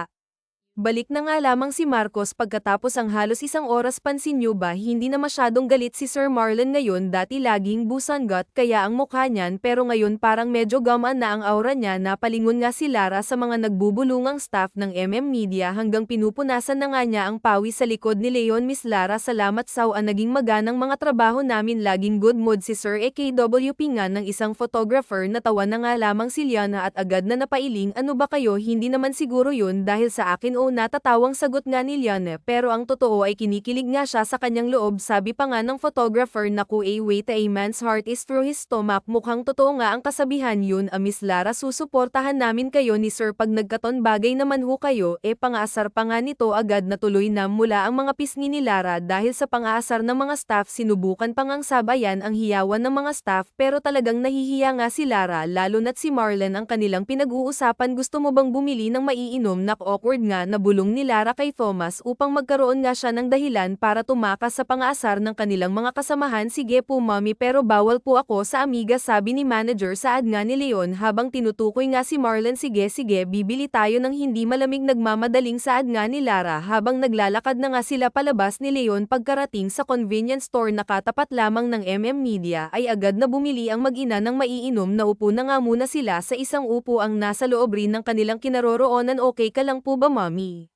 Speaker 1: Balik na nga lamang si Marcos pagkatapos ang halos 1 oras. Pansin nyo ba hindi na masyadong galit si Sir Marlon ngayon? Dati laging busangot kaya ang mukha niyan pero ngayon parang medyo gamaan na ang aura niya. Napalingon nga si Lara sa mga nagbubulungang staff ng Media hanggang pinupunasan na nga niya ang pawis sa likod ni Leon. Miss Lara, salamat saw ang naging maganang mga trabaho namin. Laging good mood si Sir KWP nga ng isang photographer. Natawa na nga lamang si Liana at agad na napailing. Ano ba kayo? Hindi naman siguro yun dahil sa akin No, natatawang sagot nga ni Liana, pero ang totoo ay kinikilig nga siya sa kanyang loob. Sabi pa nga ng photographer, naku wait, a man's heart is through his stomach. Mukhang totoo nga ang kasabihan yun. Miss Lara, susuportahan namin kayo ni Sir pag nagkaton bagay naman ho kayo. Pangaasar pa nga nito, agad na tuloy na mula ang mga pisngi ni Lara dahil sa pangaasar ng mga staff. Sinubukan pa ngang sabayan ang hiyawan ng mga staff, pero talagang nahihiya nga si Lara, lalo na't si Marlon ang kanilang pinag-uusapan. Gusto mo bang bumili ng maiinom? Awkward nga na bulong ni Lara kay Thomas upang magkaroon nga siya ng dahilan para tumakas sa pangaasar ng kanilang mga kasamahan. Sige po mommy, pero bawal po ako sa amiga, sabi ni manager. Saad nga ni Leon habang tinutukoy nga si Marlon. Sige bibili tayo ng hindi malamig, nagmamadaling saad nga ni Lara habang naglalakad na nga sila palabas ni Leon. Pagkarating sa convenience store na katapat lamang ng Media ay agad na bumili ang mag-ina ng maiinom. Naupo na nga muna sila sa isang upuang nasa loob rin ng kanilang kinaroroonan. Okay ka lang po ba mommy?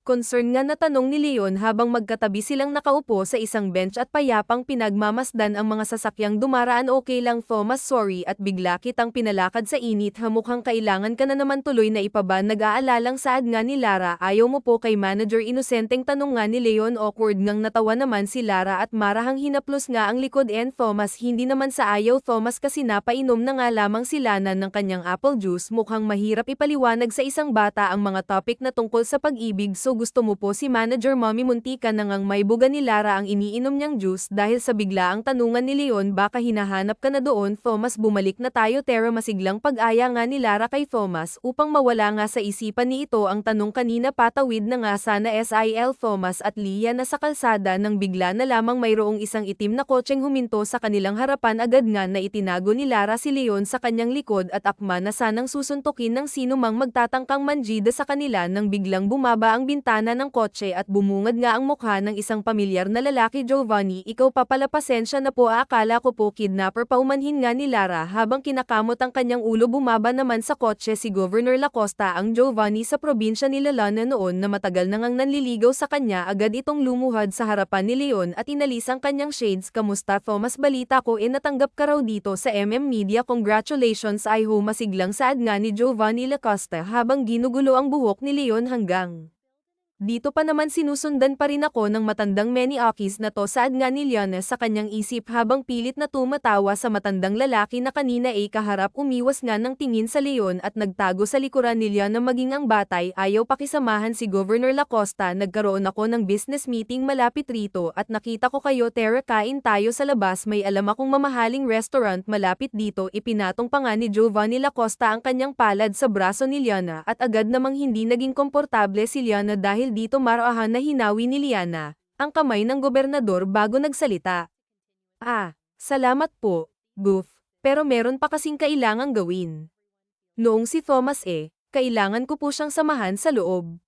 Speaker 1: Concern nga na tanong ni Leon habang magkatabi silang nakaupo sa isang bench at payapang pinagmamasdan ang mga sasakyang dumaraan. Okay lang Thomas, sorry at bigla kitang pinalakad sa init. Mukhang kailangan ka na naman tuloy na ipaba. Nag-aalalang saad nga ni Lara. Ayaw mo po kay manager? Inosenteng tanong nga ni Leon. Awkward ngang natawa naman si Lara at marahang hinaplos nga ang likod. Thomas, hindi naman sa ayaw Thomas, kasi napainom na nga lamang si Lana ng kanyang apple juice. Mukhang mahirap ipaliwanag sa isang bata ang mga topic na tungkol sa pag-ibig. So gusto mo po si manager mommy? Muntika na ngang may buga ni Lara ang iniinom niyang juice dahil sa biglaang tanungan ni Leon. Baka hinahanap ka na doon Thomas? Bumalik na tayo Tara. Masiglang pag-aya nga ni Lara kay Thomas upang mawala nga sa isipan ni ito ang tanong kanina. Patawid na nga sana SIL Thomas at Leah na sa kalsada nang bigla na lamang mayroong isang itim na kotseng huminto sa kanilang harapan. Agad nga na itinago ni Lara si Leon sa kanyang likod at akma na sanang susuntukin ng sino mang magtatangkang manjida sa kanila nang biglang bumaba ang bintana ng kotse at bumungad nga ang mukha ng isang pamilyar na lalaki. Giovanni, ikaw pa pala, pasensya na po, akala ko po kidnapper. Paumanhin nga ni Lara habang kinakamot ang kanyang ulo. Bumaba naman sa kotse si Governor Lacosta. Ang Giovanni sa probinsya ni Lalana noon na matagal na ngang nanliligaw sa kanya. Agad itong lumuhad sa harapan ni Leon at inalis ang kanyang shades. Kamusta Thomas? Balita ko natanggap ka raw dito sa Media. Congratulations. I ho, masiglang saad nga ni Giovanni Lacosta habang ginugulo ang buhok ni Leon. Hanggang dito pa naman sinusundan pa rin ako ng matandang Manny Akis na to, saad nga ni Liana sa kanyang isip habang pilit na tumatawa sa matandang lalaki na kanina ay kaharap. Umiwas nga ng tingin sa Leon at nagtago sa likuran ni Liana. Maging ang batay ayaw pakisamahan si Governor Lacosta. Nagkaroon ako ng business meeting malapit rito at nakita ko kayo. Tara, kain tayo sa labas, may alam akong mamahaling restaurant malapit dito. Ipinatong pa nga ni Giovanni Lacosta ang kanyang palad sa braso ni Liana at agad namang hindi naging komportable si Liana dahil dito marahan na hinawi ni Liana ang kamay ng gobernador bago nagsalita. Salamat po, Goof, pero meron pa kasing kailangang gawin. Noong si Thomas kailangan ko po siyang samahan sa loob.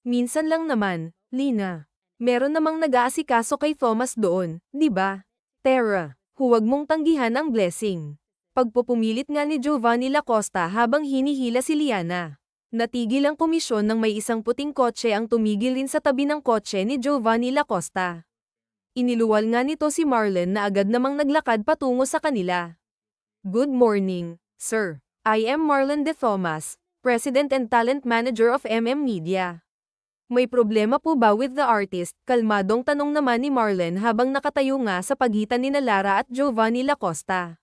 Speaker 1: Minsan lang naman, Lina. Meron namang nag-aasikaso kay Thomas doon, di ba? Tara, huwag mong tanggihan ang blessing. Pagpupumilit nga ni Giovanni Lacosta habang hinihila si Liana. Natigil ang komisyon nang may isang puting kotse ang tumigil rin sa tabi ng kotse ni Giovanni Lacosta. Iniluwal nga nito si Marlon na agad namang naglakad patungo sa kanila. Good morning, sir. I am Marlon De Thomas, President and Talent Manager of Media. May problema po ba with the artist? Kalmadong tanong naman ni Marlon habang nakatayo nga sa pagitan ni Lara at Giovanni Lacosta.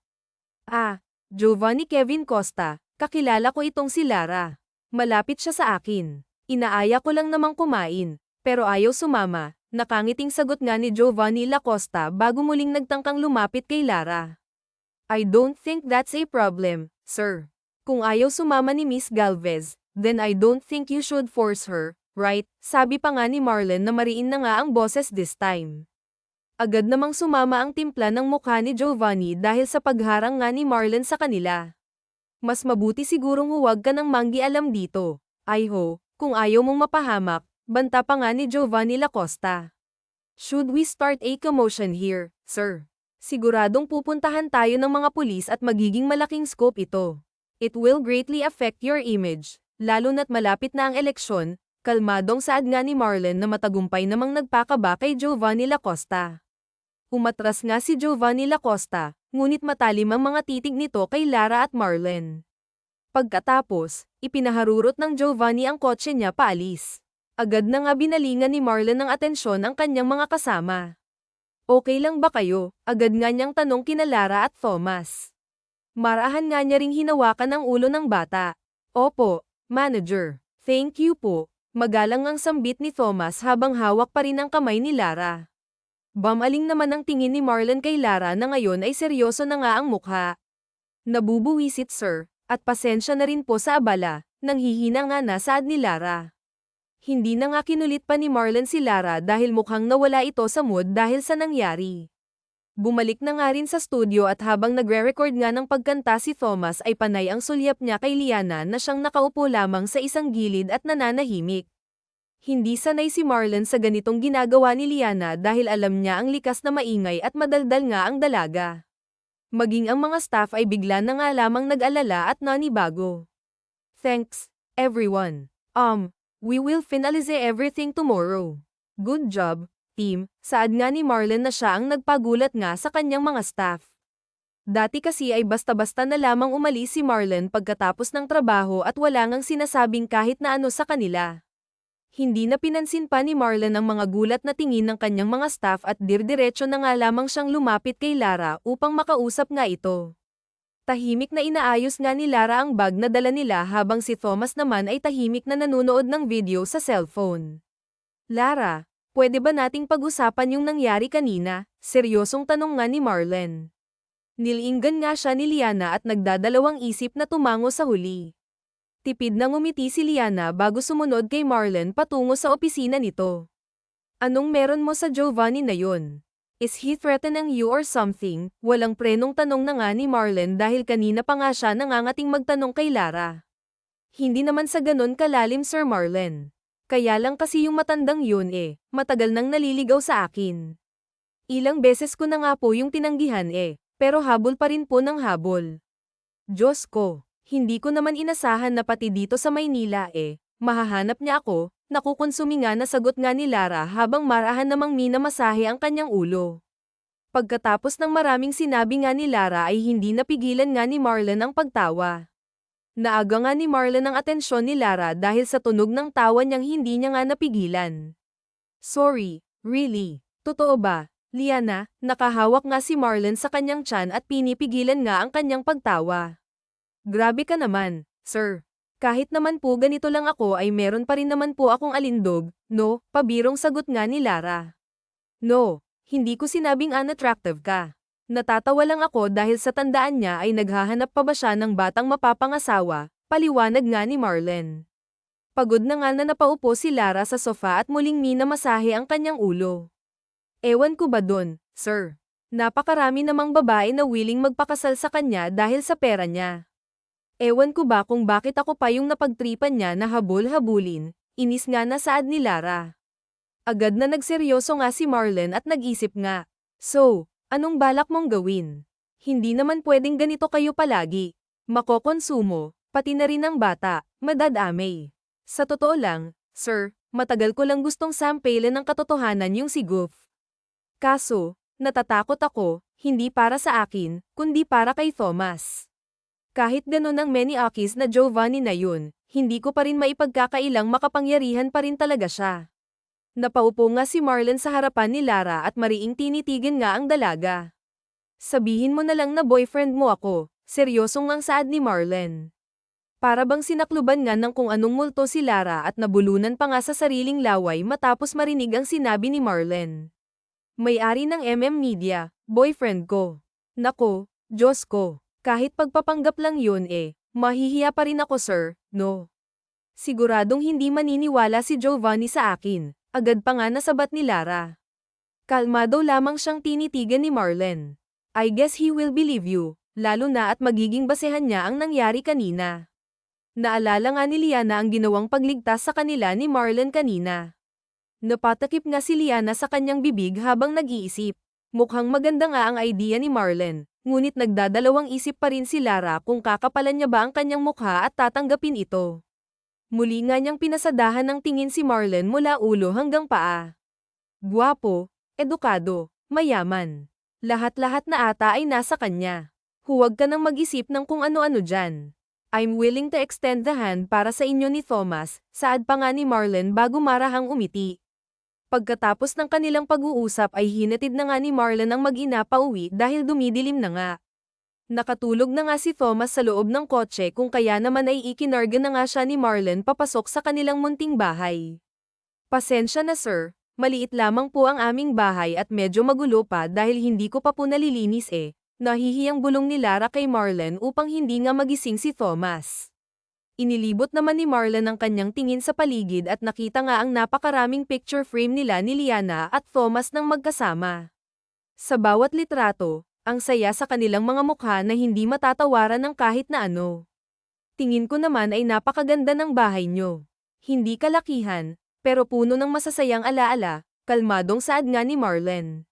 Speaker 1: Giovanni Kevin Costa, kakilala ko itong si Lara. Malapit siya sa akin. Inaaya ko lang namang kumain, pero ayaw sumama. Nakangiting sagot nga ni Giovanni Lacosta bago muling nagtangkang lumapit kay Lara. I don't think that's a problem, sir. Kung ayaw sumama ni Miss Galvez, then I don't think you should force her, right? Sabi pa nga ni Marlon na mariin na nga ang boses this time. Agad namang sumama ang timpla ng mukha ni Giovanni dahil sa pagharang nga ni Marlon sa kanila. Mas mabuti sigurong huwag ka nang manggialam dito. Ay ho, kung ayaw mong mapahamak, banta pa nga ni Giovanni Lacosta. Should we start a commotion here, sir? Siguradong pupuntahan tayo ng mga pulis at magiging malaking scope ito. It will greatly affect your image, lalo na't malapit na ang eleksyon. Kalmadong saad nga ni Marlon na matagumpay namang nagpakaba kay Giovanni Lacosta. Umatras nga si Giovanni Lacosta, ngunit matalim ang mga titig nito kay Lara at Marlon. Pagkatapos, ipinaharurot ng Giovanni ang kotse niya paalis. Agad na nga binalingan ni Marlon ng atensyon ang kanyang mga kasama. Okay lang ba kayo? Agad nga niyang tanong kina Lara at Thomas. Marahan nga niya ring hinawakan ang ulo ng bata. Opo, manager. Thank you po. Magalang ang sambit ni Thomas habang hawak pa rin ang kamay ni Lara. Bamaling naman ang tingin ni Marlon kay Lara na ngayon ay seryoso na nga ang mukha. Nabubuwisit sir, at pasensya na rin po sa abala, nanghihina nga na saad ni Lara. Hindi na nga kinulit pa ni Marlon si Lara dahil mukhang nawala ito sa mood dahil sa nangyari. Bumalik na nga rin sa studio at habang nagre-record nga ng pagkanta si Thomas ay panay ang sulyap niya kay Liana na siyang nakaupo lamang sa isang gilid at nananahimik. Hindi sanay si Marlon sa ganitong ginagawa ni Liana dahil alam niya ang likas na maingay at madaldal nga ang dalaga. Maging ang mga staff ay bigla na nga lamang nag-alala at nanibago. Thanks, everyone. We will finalize everything tomorrow. Good job, team. Saad nga ni Marlon na siya ang nagpagulat nga sa kanyang mga staff. Dati kasi ay basta-basta na lamang umalis si Marlon pagkatapos ng trabaho at wala ngang sinasabing kahit na ano sa kanila. Hindi na pinansin pa ni Marlon ang mga gulat na tingin ng kanyang mga staff at dirdiretso na nga lamang siyang lumapit kay Lara upang makausap nga ito. Tahimik na inaayos nga ni Lara ang bag na dala nila habang si Thomas naman ay tahimik na nanonood ng video sa cellphone. Lara, pwede ba nating pag-usapan yung nangyari kanina? Seryosong tanong nga ni Marlon. Nilinggan nga siya ni Liana at nagdadalawang isip na tumango sa huli. Tipid na ngumiti si Liana bago sumunod kay Marlon patungo sa opisina nito. Anong meron mo sa Giovanni na yun? Is he threatening you or something? Walang prenong tanong na nga ni Marlon dahil kanina pa nga siya nangangating magtanong kay Lara. Hindi naman sa ganon kalalim Sir Marlon. Kaya lang kasi yung matandang yun matagal nang naliligaw sa akin. Ilang beses ko na nga po yung tinanggihan pero habol pa rin po ng habol. Diyos ko, hindi ko naman inasahan na pati dito sa Maynila mahahanap niya ako. Nakukonsumi nga na sagot nga ni Lara habang marahan namang minamasahe ang kanyang ulo. Pagkatapos ng maraming sinabi nga ni Lara ay hindi napigilan nga ni Marlon ang pagtawa. Naaga nga ni Marlon ang atensyon ni Lara dahil sa tunog ng tawa niyang hindi niya nga napigilan. Sorry, really, totoo ba? Liana, nakahawak nga si Marlon sa kanyang tiyan at pinipigilan nga ang kanyang pagtawa. Grabe ka naman, sir. Kahit naman po ganito lang ako ay meron pa rin naman po akong alindog, no? Pabirong sagot nga ni Lara. No, hindi ko sinabing unattractive ka. Natatawa lang ako dahil sa tandaan niya ay naghahanap pa ba siya ng batang mapapangasawa, paliwanag nga ni Marlon. Pagod na nga na napaupo si Lara sa sofa at muling minamasahe ang kanyang ulo. Ewan ko ba dun, sir? Napakarami namang babae na willing magpakasal sa kanya dahil sa pera niya. Ewan ko ba kung bakit ako pa yung napagtripan niya na habol-habulin, inis nga na saad ni Lara. Agad na nagseryoso nga si Marlon at nag-isip nga. So, anong balak mong gawin? Hindi naman pwedeng ganito kayo palagi. Makokonsumo, pati na rin ang bata, madadamay. Sa totoo lang, sir, matagal ko lang gustong sampailan ng katotohanan yung si Goof. Kaso, natatakot ako, hindi para sa akin, kundi para kay Thomas. Kahit ganun ang many akis na Giovanni na yun, hindi ko pa rin maipagkakailang makapangyarihan pa rin talaga siya. Napaupo nga si Marlon sa harapan ni Lara at mariing tinitigan nga ang dalaga. Sabihin mo na lang na boyfriend mo ako, seryosong ang saad ni Marlon. Para bang sinakluban nga ng kung anong multo si Lara at nabulunan pa nga sa sariling laway matapos marinig ang sinabi ni Marlon. May-ari ng Media, boyfriend ko. Nako, Diyos ko. Kahit pagpapanggap lang yun mahihiya pa rin ako sir, no? Siguradong hindi maniniwala si Giovanni sa akin, agad pa nga nasabat ni Lara. Kalmado lamang siyang tinitigan ni Marlon. I guess he will believe you, lalo na at magiging basehan niya ang nangyari kanina. Naalala nga ni Liana ang ginawang pagligtas sa kanila ni Marlon kanina. Napatakip nga si Liana sa kanyang bibig habang nag-iisip. Mukhang maganda nga ang idea ni Marlon, ngunit nagdadalawang isip pa rin si Lara kung kakapalan niya ba ang kanyang mukha at tatanggapin ito. Muli nga niyang pinasadahan ng tingin si Marlon mula ulo hanggang paa. Guwapo, edukado, mayaman. Lahat-lahat na ata ay nasa kanya. Huwag ka nang mag-isip ng kung ano-ano dyan. I'm willing to extend the hand para sa inyo ni Thomas, saad pa nga ni Marlon bago marahang umiti. Pagkatapos ng kanilang pag-uusap ay hinatid na nga ni Marlon ang mag-ina pauwi dahil dumidilim na nga. Nakatulog na nga si Thomas sa loob ng kotse kung kaya naman ay ikinarga na nga siya ni Marlon papasok sa kanilang munting bahay. Pasensya na sir, maliit lamang po ang aming bahay at medyo magulo pa dahil hindi ko pa po nalilinis eh. Nahihiyang bulong ni Lara kay Marlon upang hindi nga magising si Thomas. Inilibot naman ni Marlon ang kanyang tingin sa paligid at nakita nga ang napakaraming picture frame nila ni Liana at Thomas nang magkasama. Sa bawat litrato, ang saya sa kanilang mga mukha na hindi matatawaran ng kahit na ano. Tingin ko naman ay napakaganda ng bahay nyo. Hindi kalakihan, pero puno ng masasayang alaala, kalmadong saad nga ni Marlon.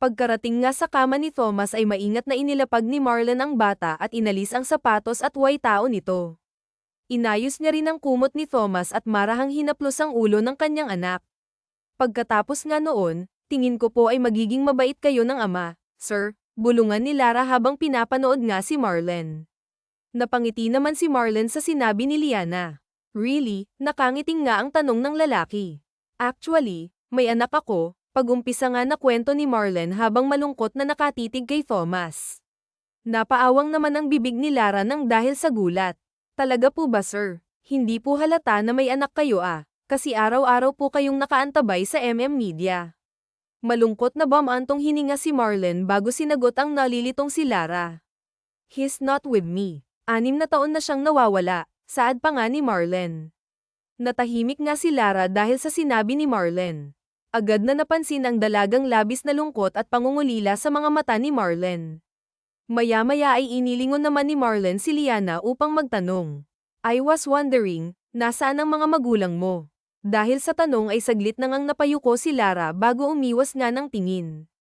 Speaker 1: Pagkarating nga sa kama ni Thomas ay maingat na inilapag ni Marlon ang bata at inalis ang sapatos at waitao nito. Inayos niya rin ang kumot ni Thomas at marahang hinaplos ang ulo ng kanyang anak. Pagkatapos nga noon, tingin ko po ay magiging mabait kayo ng ama, sir, bulungan ni Lara habang pinapanood nga si Marlon. Napangiti naman si Marlon sa sinabi ni Liana. Really, nakangiting nga ang tanong ng lalaki. Actually, may anak ako. Pag-umpisa nga na kwento ni Marlon habang malungkot na nakatitig kay Thomas. Napaawang naman ang bibig ni Lara nang dahil sa gulat. Talaga po ba sir? Hindi po halata na may anak kayo kasi araw-araw po kayong nakaantabay sa Media. Malungkot na bamantong hininga si Marlon bago sinagot ang nalilitong si Lara. He's not with me. 6 na taon na siyang nawawala, saad pa nga ni Marlon. Natahimik nga si Lara dahil sa sinabi ni Marlon. Agad na napansin ang dalagang labis na lungkot at pangungulila sa mga mata ni Marlon. Maya-maya ay inilingon naman ni Marlon si Liana upang magtanong. I was wondering, nasaan ang mga magulang mo? Dahil sa tanong ay saglit na ngang napayuko si Lara bago umiwas nga ng tingin.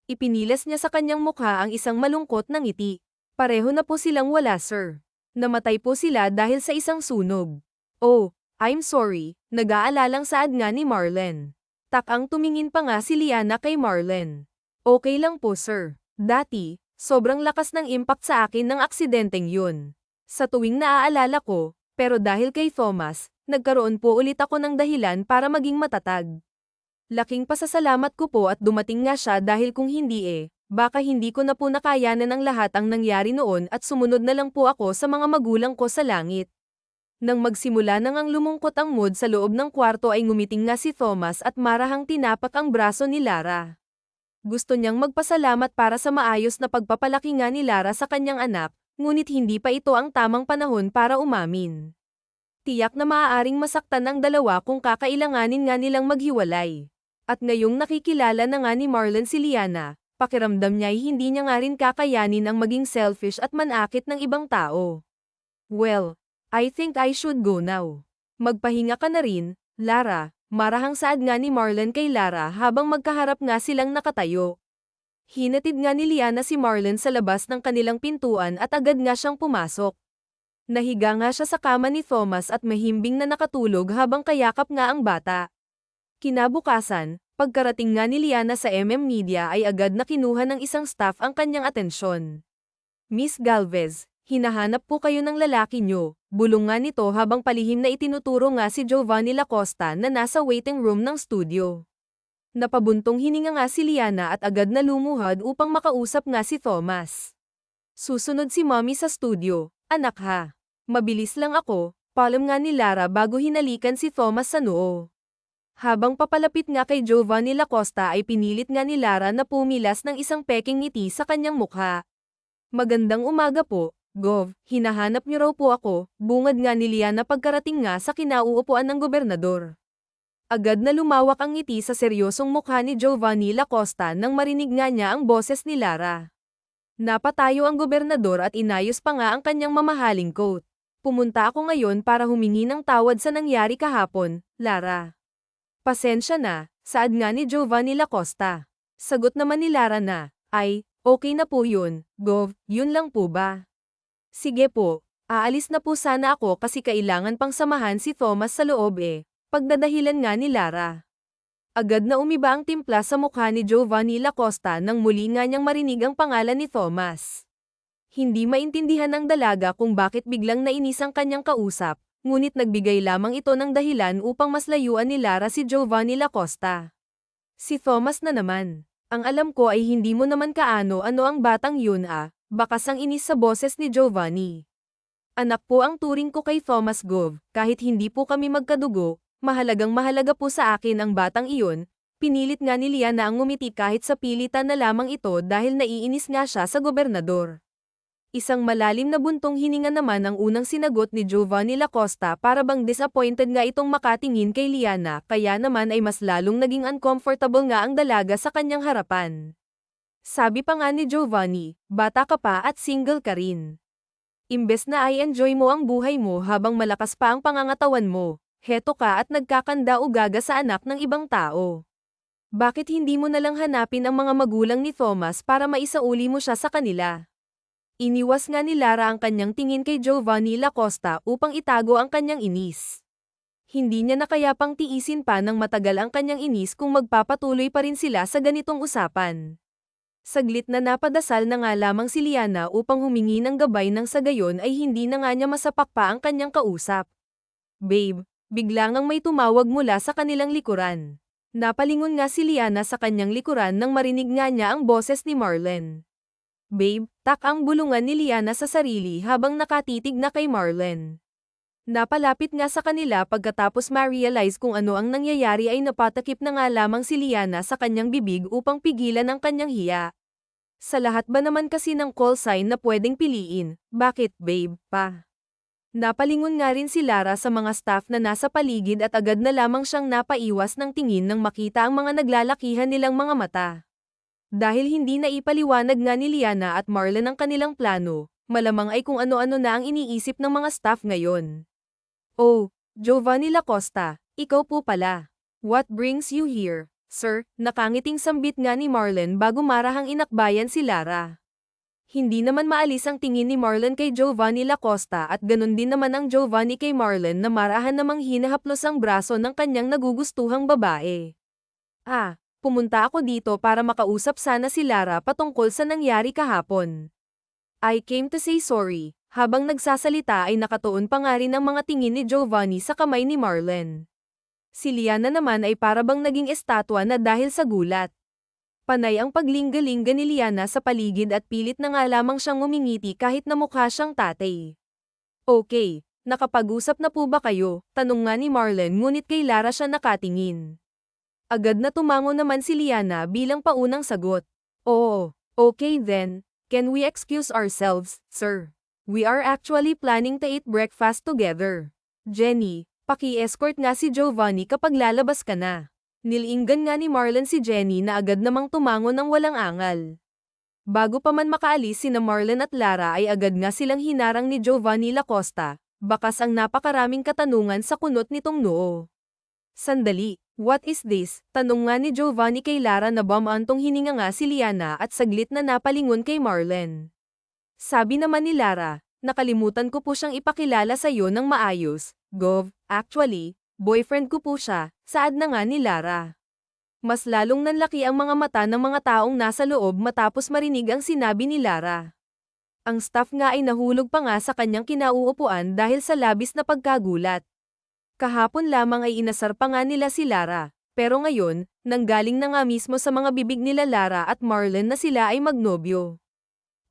Speaker 1: Ipinilas niya sa kanyang mukha ang isang malungkot na ngiti. Pareho na po silang wala sir. Namatay po sila dahil sa isang sunog. Oh, I'm sorry, nag-aalalang saad nga ni Marlon. Takang tumingin pa nga si Liana kay Marlon. Okay lang po sir. Dati, sobrang lakas ng impact sa akin ng aksidenteng yun. Sa tuwing naaalala ko, pero dahil kay Thomas, nagkaroon po ulit ako ng dahilan para maging matatag. Laking pasasalamat ko po at dumating nga siya dahil kung hindi baka hindi ko na po nakayanan ang lahat ang nangyari noon at sumunod na lang po ako sa mga magulang ko sa langit. Nang magsimula nang ang lumungkot ang mood sa loob ng kwarto ay ngumiting nga si Thomas at marahang tinapak ang braso ni Lara. Gusto niyang magpasalamat para sa maayos na pagpapalaki nga ni Lara sa kanyang anak, ngunit hindi pa ito ang tamang panahon para umamin. Tiyak na maaaring masaktan ang dalawa kung kakailanganin nga nilang maghiwalay. At ngayong nakikilala na nga ni Marlon si Liana, pakiramdam niya ay hindi niya nga rin kakayanin ang maging selfish at manakit ng ibang tao. Well, I think I should go now. Magpahinga ka na rin, Lara, marahang saad nga ni Marlon kay Lara habang magkaharap nga silang nakatayo. Hinatid nga ni Liana si Marlon sa labas ng kanilang pintuan at agad nga siyang pumasok. Nahiga nga siya sa kama ni Thomas at mahimbing na nakatulog habang kayakap nga ang bata. Kinabukasan, pagkarating nga ni Liana sa Media ay agad na kinuha ng isang staff ang kanyang atensyon. Miss Galvez, hinahanap po kayo ng lalaki nyo, bulong nga nito habang palihim na itinuturo nga si Giovanni Lacosta na nasa waiting room ng studio. Napabuntong hininga nga si Liana at agad na lumuhad upang makausap nga si Thomas. Susunod si Mommy sa studio, anak ha. Mabilis lang ako, palam nga ni Lara bago hinalikan si Thomas sa noo. Habang papalapit nga kay Giovanni Lacosta ay pinilit nga ni Lara na pumilas ng isang peking ngiti sa kanyang mukha. Magandang umaga po, Gov, hinahanap niyo raw po ako, bungad nga ni Liana pagkarating nga sa kinauupuan ng gobernador. Agad na lumawak ang ngiti sa seryosong mukha ni Giovanni Lacosta nang marinig nga niya ang boses ni Lara. Napatayo ang gobernador at inayos pa nga ang kanyang mamahaling coat. Pumunta ako ngayon para humingi ng tawad sa nangyari kahapon, Lara. Pasensya na, saad nga ni Giovanni Lacosta. Sagot naman ni Lara na, ay, okay na po yun, Gov, yun lang po ba? Sige po, aalis na po sana ako kasi kailangan pang samahan si Thomas sa loob pagdadahilan nga ni Lara. Agad na umiba ang timpla sa mukha ni Giovanni Lacosta nang muli nga niyang marinig ang pangalan ni Thomas. Hindi maintindihan ng dalaga kung bakit biglang nainis ang kanyang kausap, ngunit nagbigay lamang ito ng dahilan upang mas layuan ni Lara si Giovanni Lacosta. Si Thomas na naman. Ang alam ko ay hindi mo naman kaano-ano ang batang yun bakas ang inis sa boses ni Giovanni. Anak po ang turing ko kay Thomas Gove, kahit hindi po kami magkadugo, mahalagang mahalaga po sa akin ang batang iyon. Pinilit nga ni Liana ang ngumiti kahit sa pilitan na lamang ito dahil naiinis nga siya sa gobernador. Isang malalim na buntong hininga naman ang unang sinagot ni Giovanni Lacosta para bang disappointed nga itong makatingin kay Liana kaya naman ay mas lalong naging uncomfortable nga ang dalaga sa kanyang harapan. Sabi pa nga ni Giovanni, bata ka pa at single ka rin. Imbes na ay enjoy mo ang buhay mo habang malakas pa ang pangangatawan mo, heto ka at nagkakanda o gaga sa anak ng ibang tao. Bakit hindi mo nalang hanapin ang mga magulang ni Thomas para maisauli mo siya sa kanila? Iniwas nga ni Lara ang kanyang tingin kay Giovanni Lacosta upang itago ang kanyang inis. Hindi niya na kaya pang tiisin pa ng matagal ang kanyang inis kung magpapatuloy pa rin sila sa ganitong usapan. Saglit na napadasal na nga lamang si Liana upang humingi ng gabay nang sa gayon ay hindi na nga niya masapak pa ang kanyang kausap. Babe, bigla ngang may tumawag mula sa kanilang likuran. Napalingon nga si Liana sa kanyang likuran nang marinig nga niya ang boses ni Marlen. Babe, tak ang bulungan ni Liana sa sarili habang nakatitig na kay Marlen. Napalapit nga sa kanila pagkatapos ma-realize kung ano ang nangyayari ay napatakip na nga lamang si Liana sa kanyang bibig upang pigilan ang kanyang hiya. Sa lahat ba naman kasi ng call sign na pwedeng piliin, bakit babe pa? Napalingon nga rin si Lara sa mga staff na nasa paligid at agad na lamang siyang napaiwas ng tingin nang makita ang mga naglalakihan nilang mga mata. Dahil hindi na ipaliwanag nga ni Liana at Marlen ang kanilang plano, malamang ay kung ano-ano na ang iniisip ng mga staff ngayon. Oh, Giovanni Lacosta, ikaw po pala. What brings you here, sir? Nakangiting sambit nga ni Marlen bago marahang inakbayan si Lara. Hindi naman maalis ang tingin ni Marlen kay Giovanni Lacosta at ganun din naman ang Giovanni kay Marlen na marahan namang hinahaplos ang braso ng kanyang nagugustuhang babae. Pumunta ako dito para makausap sana si Lara patungkol sa nangyari kahapon. I came to say sorry. Habang nagsasalita ay nakatuon pa nga rin ang mga tingin ni Giovanni sa kamay ni Marlen. Si Liana naman ay parabang naging estatwa na dahil sa gulat. Panay ang paglingga-lingga ni Liana sa paligid at pilit na nga lamang siyang ngumingiti kahit na mukha siyang tatay. Okay, nakapag-usap na po ba kayo? Tanong nga ni Marlen ngunit kay Lara siya nakatingin. Agad na tumango naman si Liana bilang paunang sagot. Oo, okay then, can we excuse ourselves, sir? We are actually planning to eat breakfast together. Jenny, paki-escort nga si Giovanni kapag lalabas ka na. Nilinggan nga ni Marlen si Jenny na agad namang tumango ng walang angal. Bago pa man makaalis sina Marlen at Lara ay agad nga silang hinarang ni Giovanni Lacosta, bakas ang napakaraming katanungan sa kunot nitong noo. Sandali, what is this? Tanong nga ni Giovanni kay Lara na bumantong hininga nga si Liana at saglit na napalingon kay Marlen. Sabi naman ni Lara, nakalimutan ko po siyang ipakilala sa iyo ng maayos, Gov, actually, boyfriend ko po siya, saad na nga ni Lara. Mas lalong nanlaki ang mga mata ng mga taong nasa loob matapos marinig ang sinabi ni Lara. Ang staff nga ay nahulog pa nga sa kanyang kinauupuan dahil sa labis na pagkagulat. Kahapon lamang ay inasar pa nga nila si Lara, pero ngayon, nanggaling na nga mismo sa mga bibig nila Lara at Marlen na sila ay magnobyo.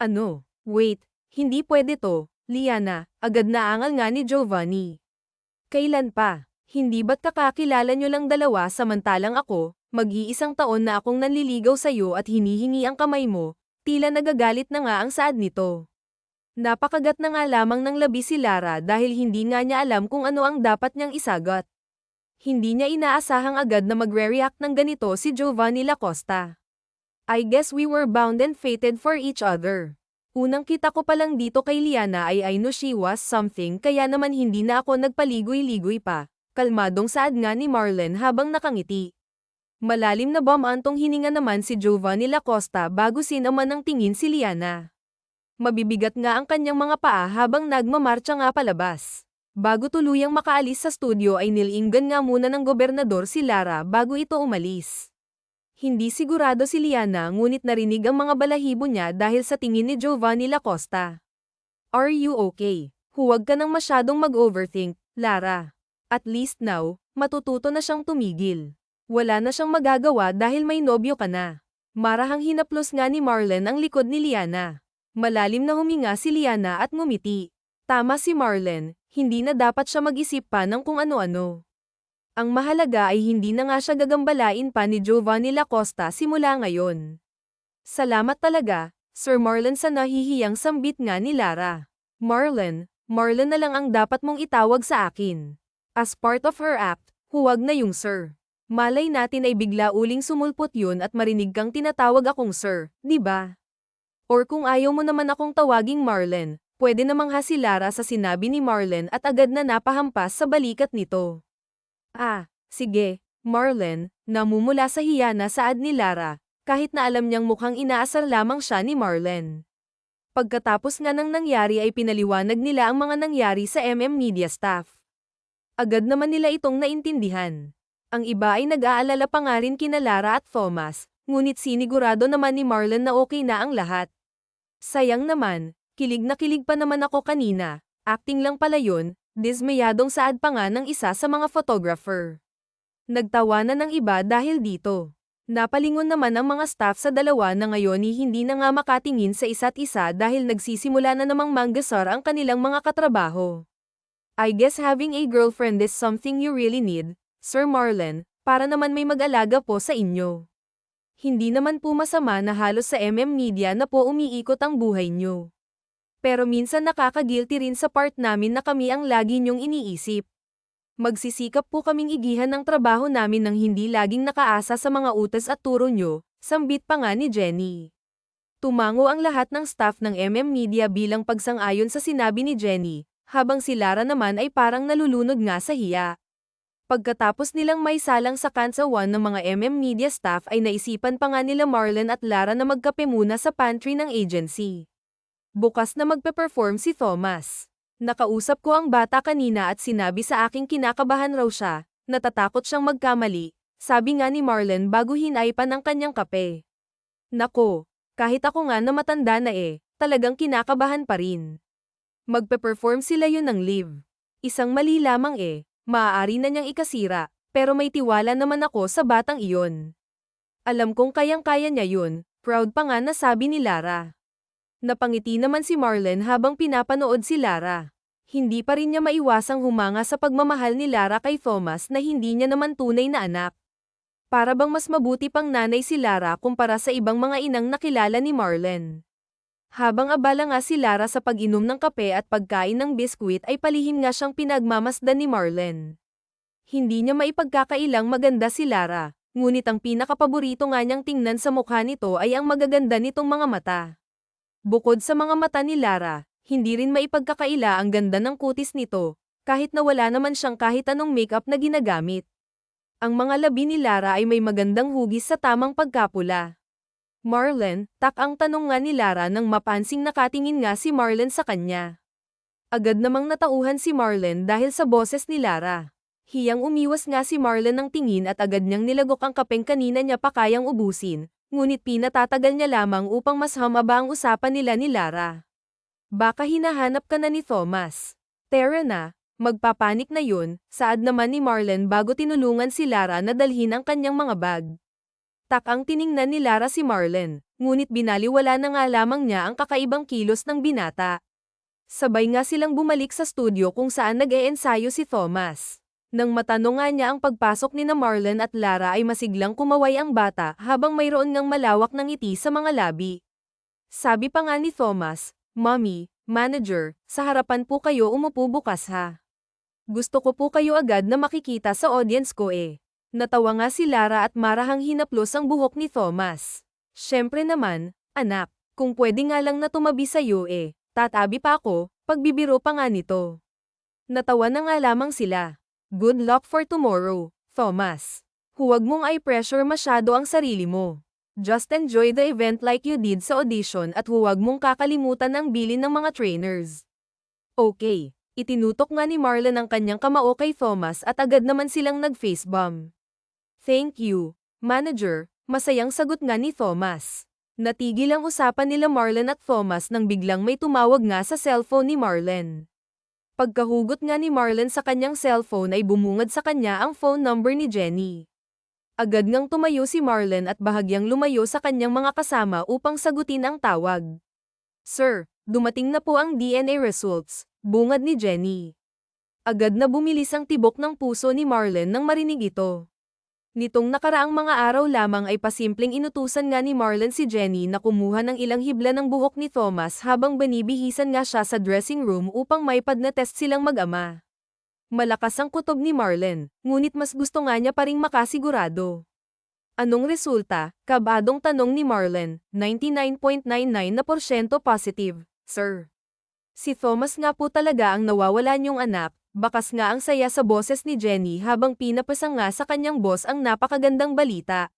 Speaker 1: Ano? Wait, hindi pwede to, Liana, agad na angal nga ni Giovanni. Kailan pa? Hindi ba't kakakilala nyo lang dalawa samantalang ako, mag-iisang taon na akong nanliligaw sa'yo at hinihingi ang kamay mo, tila nagagalit na nga ang saad nito. Napakagat na nga lamang ng labi si Lara dahil hindi nga niya alam kung ano ang dapat niyang isagot. Hindi niya inaasahang agad na magre-react ng ganito si Giovanni Lacosta. I guess we were bound and fated for each other. Unang kita ko palang dito kay Liana ay I knew she was something kaya naman hindi na ako nagpaligoy-ligoy pa, kalmadong saad nga ni Marlen habang nakangiti. Malalim na bumantong hininga naman si Giovanni Lacosta bago sinaman ng tingin si Liana. Mabibigat nga ang kanyang mga paa habang nagmamarcha nga palabas. Bago tuluyang makaalis sa studio ay nilinggan nga muna ng gobernador si Lara bago ito umalis. Hindi sigurado si Liana ngunit narinig ang mga balahibo niya dahil sa tingin ni Giovanni Lacosta. Are you okay? Huwag ka nang masyadong mag-overthink, Lara. At least now, matututo na siyang tumigil. Wala na siyang magagawa dahil may nobyo ka na. Marahang hinaplos nga ni Marlen ang likod ni Liana. Malalim na huminga si Liana at ngumiti. Tama si Marlen, hindi na dapat siya mag-isip pa ng kung ano-ano. Ang mahalaga ay hindi na nga siya gagambalain pa ni Giovanni Lacosta simula ngayon. Salamat talaga, Sir Marlen, sa nahihiyang sambit nga ni Lara. Marlen na lang ang dapat mong itawag sa akin. As part of her act, huwag na yung sir. Malay natin ay bigla uling sumulpot yun at marinig kang tinatawag akong sir, di ba? Or kung ayaw mo naman akong tawaging Marlen, pwede namang ha si Lara sa sinabi ni Marlen at agad na napahampas sa balikat nito. Ah, sige, Marlen, namumula sa hiya na saad ni Lara, kahit na alam niyang mukhang inaasar lamang siya ni Marlen. Pagkatapos nga ng nangyari ay pinaliwanag nila ang mga nangyari sa Media staff. Agad naman nila itong naintindihan. Ang iba ay nag-aalala pa nga rin kina Lara at Thomas, ngunit sinigurado naman ni Marlen na okay na ang lahat. Sayang naman, kilig na kilig pa naman ako kanina, acting lang pala yun. Dismayadong saad pa nga ng isa sa mga photographer. Nagtawanan ng iba dahil dito. Napalingon naman ang mga staff sa dalawa na ngayon hindi na nga makatingin sa isa't isa dahil nagsisimula na namang manggasar ang kanilang mga katrabaho. I guess having a girlfriend is something you really need, Sir Marlen, para naman may mag-alaga po sa inyo. Hindi naman po masama na halos sa Media na po umiikot ang buhay nyo. Pero minsan nakaka-guilty rin sa part namin na kami ang lagi niyong iniisip. Magsisikap po kaming igihan ng trabaho namin nang hindi laging nakaasa sa mga utos at turo nyo, sambit pa nga ni Jenny. Tumango ang lahat ng staff ng Media bilang pagsang-ayon sa sinabi ni Jenny, habang si Lara naman ay parang nalulunod nga sa hiya. Pagkatapos nilang may salang sa kansawan ng mga Media staff ay naisipan pa nga nila Marlen at Lara na magkape muna sa pantry ng agency. Bukas na magpe-perform si Thomas. Nakausap ko ang bata kanina at sinabi sa aking kinakabahan raw siya, natatakot siyang magkamali, sabi nga ni Marlen bago hinaypan ang kanyang kape. Nako, kahit ako nga na matanda na talagang kinakabahan pa rin. Magpe-perform sila yun ng live. Isang mali lamang maaari na niyang ikasira, pero may tiwala naman ako sa batang iyon. Alam kong kayang-kaya niya yun, proud pa nga na sabi ni Lara. Napangiti naman si Marlen habang pinapanood si Lara. Hindi pa rin niya maiwasang humanga sa pagmamahal ni Lara kay Thomas na hindi niya naman tunay na anak. Para bang mas mabuti pang nanay si Lara kumpara sa ibang mga inang nakilala ni Marlen. Habang abala nga si Lara sa pag-inom ng kape at pagkain ng biskwit ay palihim nga siyang pinagmamasdan ni Marlen. Hindi niya maipagkakailang maganda si Lara, ngunit ang pinakapaborito nga niyang tingnan sa mukha nito ay ang magaganda nitong mga mata. Bukod sa mga mata ni Lara, hindi rin maipagkakaila ang ganda ng kutis nito, kahit na wala naman siyang kahit anong makeup na ginagamit. Ang mga labi ni Lara ay may magandang hugis sa tamang pagkapula. Marlen, ang tanong nga ni Lara nang mapansing nakatingin nga si Marlen sa kanya. Agad namang natauhan si Marlen dahil sa boses ni Lara. Hiyang umiwas nga si Marlen ng tingin at agad niyang nilagok ang kapeng kanina niya pa kayang ubusin. Ngunit pinatatagal niya lamang upang mas humaba ang usapan nila ni Lara. Baka hinahanap ka na ni Thomas. Tara na, magpapanik na yun, saad naman ni Marlen bago tinulungan si Lara na dalhin ang kanyang mga bag. Ang tiningnan ni Lara si Marlen, ngunit binaliwala na nga lamang niya ang kakaibang kilos ng binata. Sabay nga silang bumalik sa studio kung saan nag-eensayo si Thomas. Nang matanong nga niya ang pagpasok ni na Marlen at Lara ay masiglang kumaway ang bata habang mayroon ngang malawak ng ngiti sa mga labi. Sabi pa nga ni Thomas, Mommy, Manager, sa harapan po kayo umupo bukas ha. Gusto ko po kayo agad na makikita sa audience ko Natawa nga si Lara at marahang hinaplos ang buhok ni Thomas. Siyempre naman, anak, kung pwede nga lang na tumabi sa'yo tatabi pa ako, pagbibiro pa nga nito. Natawa na nga lamang sila. Good luck for tomorrow, Thomas. Huwag mong i-pressure masyado ang sarili mo. Just enjoy the event like you did sa audition at huwag mong kakalimutan ang bilin ng mga trainers. Okay, itinutok nga ni Marlen ang kanyang kamao kay Thomas at agad naman silang nag-face bump. Thank you, Manager, Masayang sagot nga ni Thomas. Natigil ang usapan nila Marlon at Thomas nang biglang may tumawag nga sa cellphone ni Marlon. Pagkahugot nga ni Marlon sa kanyang cellphone ay bumungad sa kanya ang phone number ni Jenny. Agad ngang tumayo si Marlon at bahagyang lumayo sa kanyang mga kasama upang sagutin ang tawag. "Sir, dumating na po ang DNA results," bungad ni Jenny. Agad na bumilis ang tibok ng puso ni Marlon nang marinig ito. Nitong nakaraang mga araw lamang ay pasimpleng inutusan nga ni Marlon si Jenny na kumuha ng ilang hibla ng buhok ni Thomas habang binibihisan nga siya sa dressing room upang maipad na test silang mag-ama. Malakas ang kutob ni Marlon, ngunit mas gusto nga niya pa ring makasigurado. "Anong resulta?" kabadong tanong ni Marlon. 99.99% positive, sir." Si Thomas nga po talaga ang nawawala niyong anak. Bakas nga ang saya sa boses ni Jenny habang pinapasang nga sa kanyang boss ang napakagandang balita.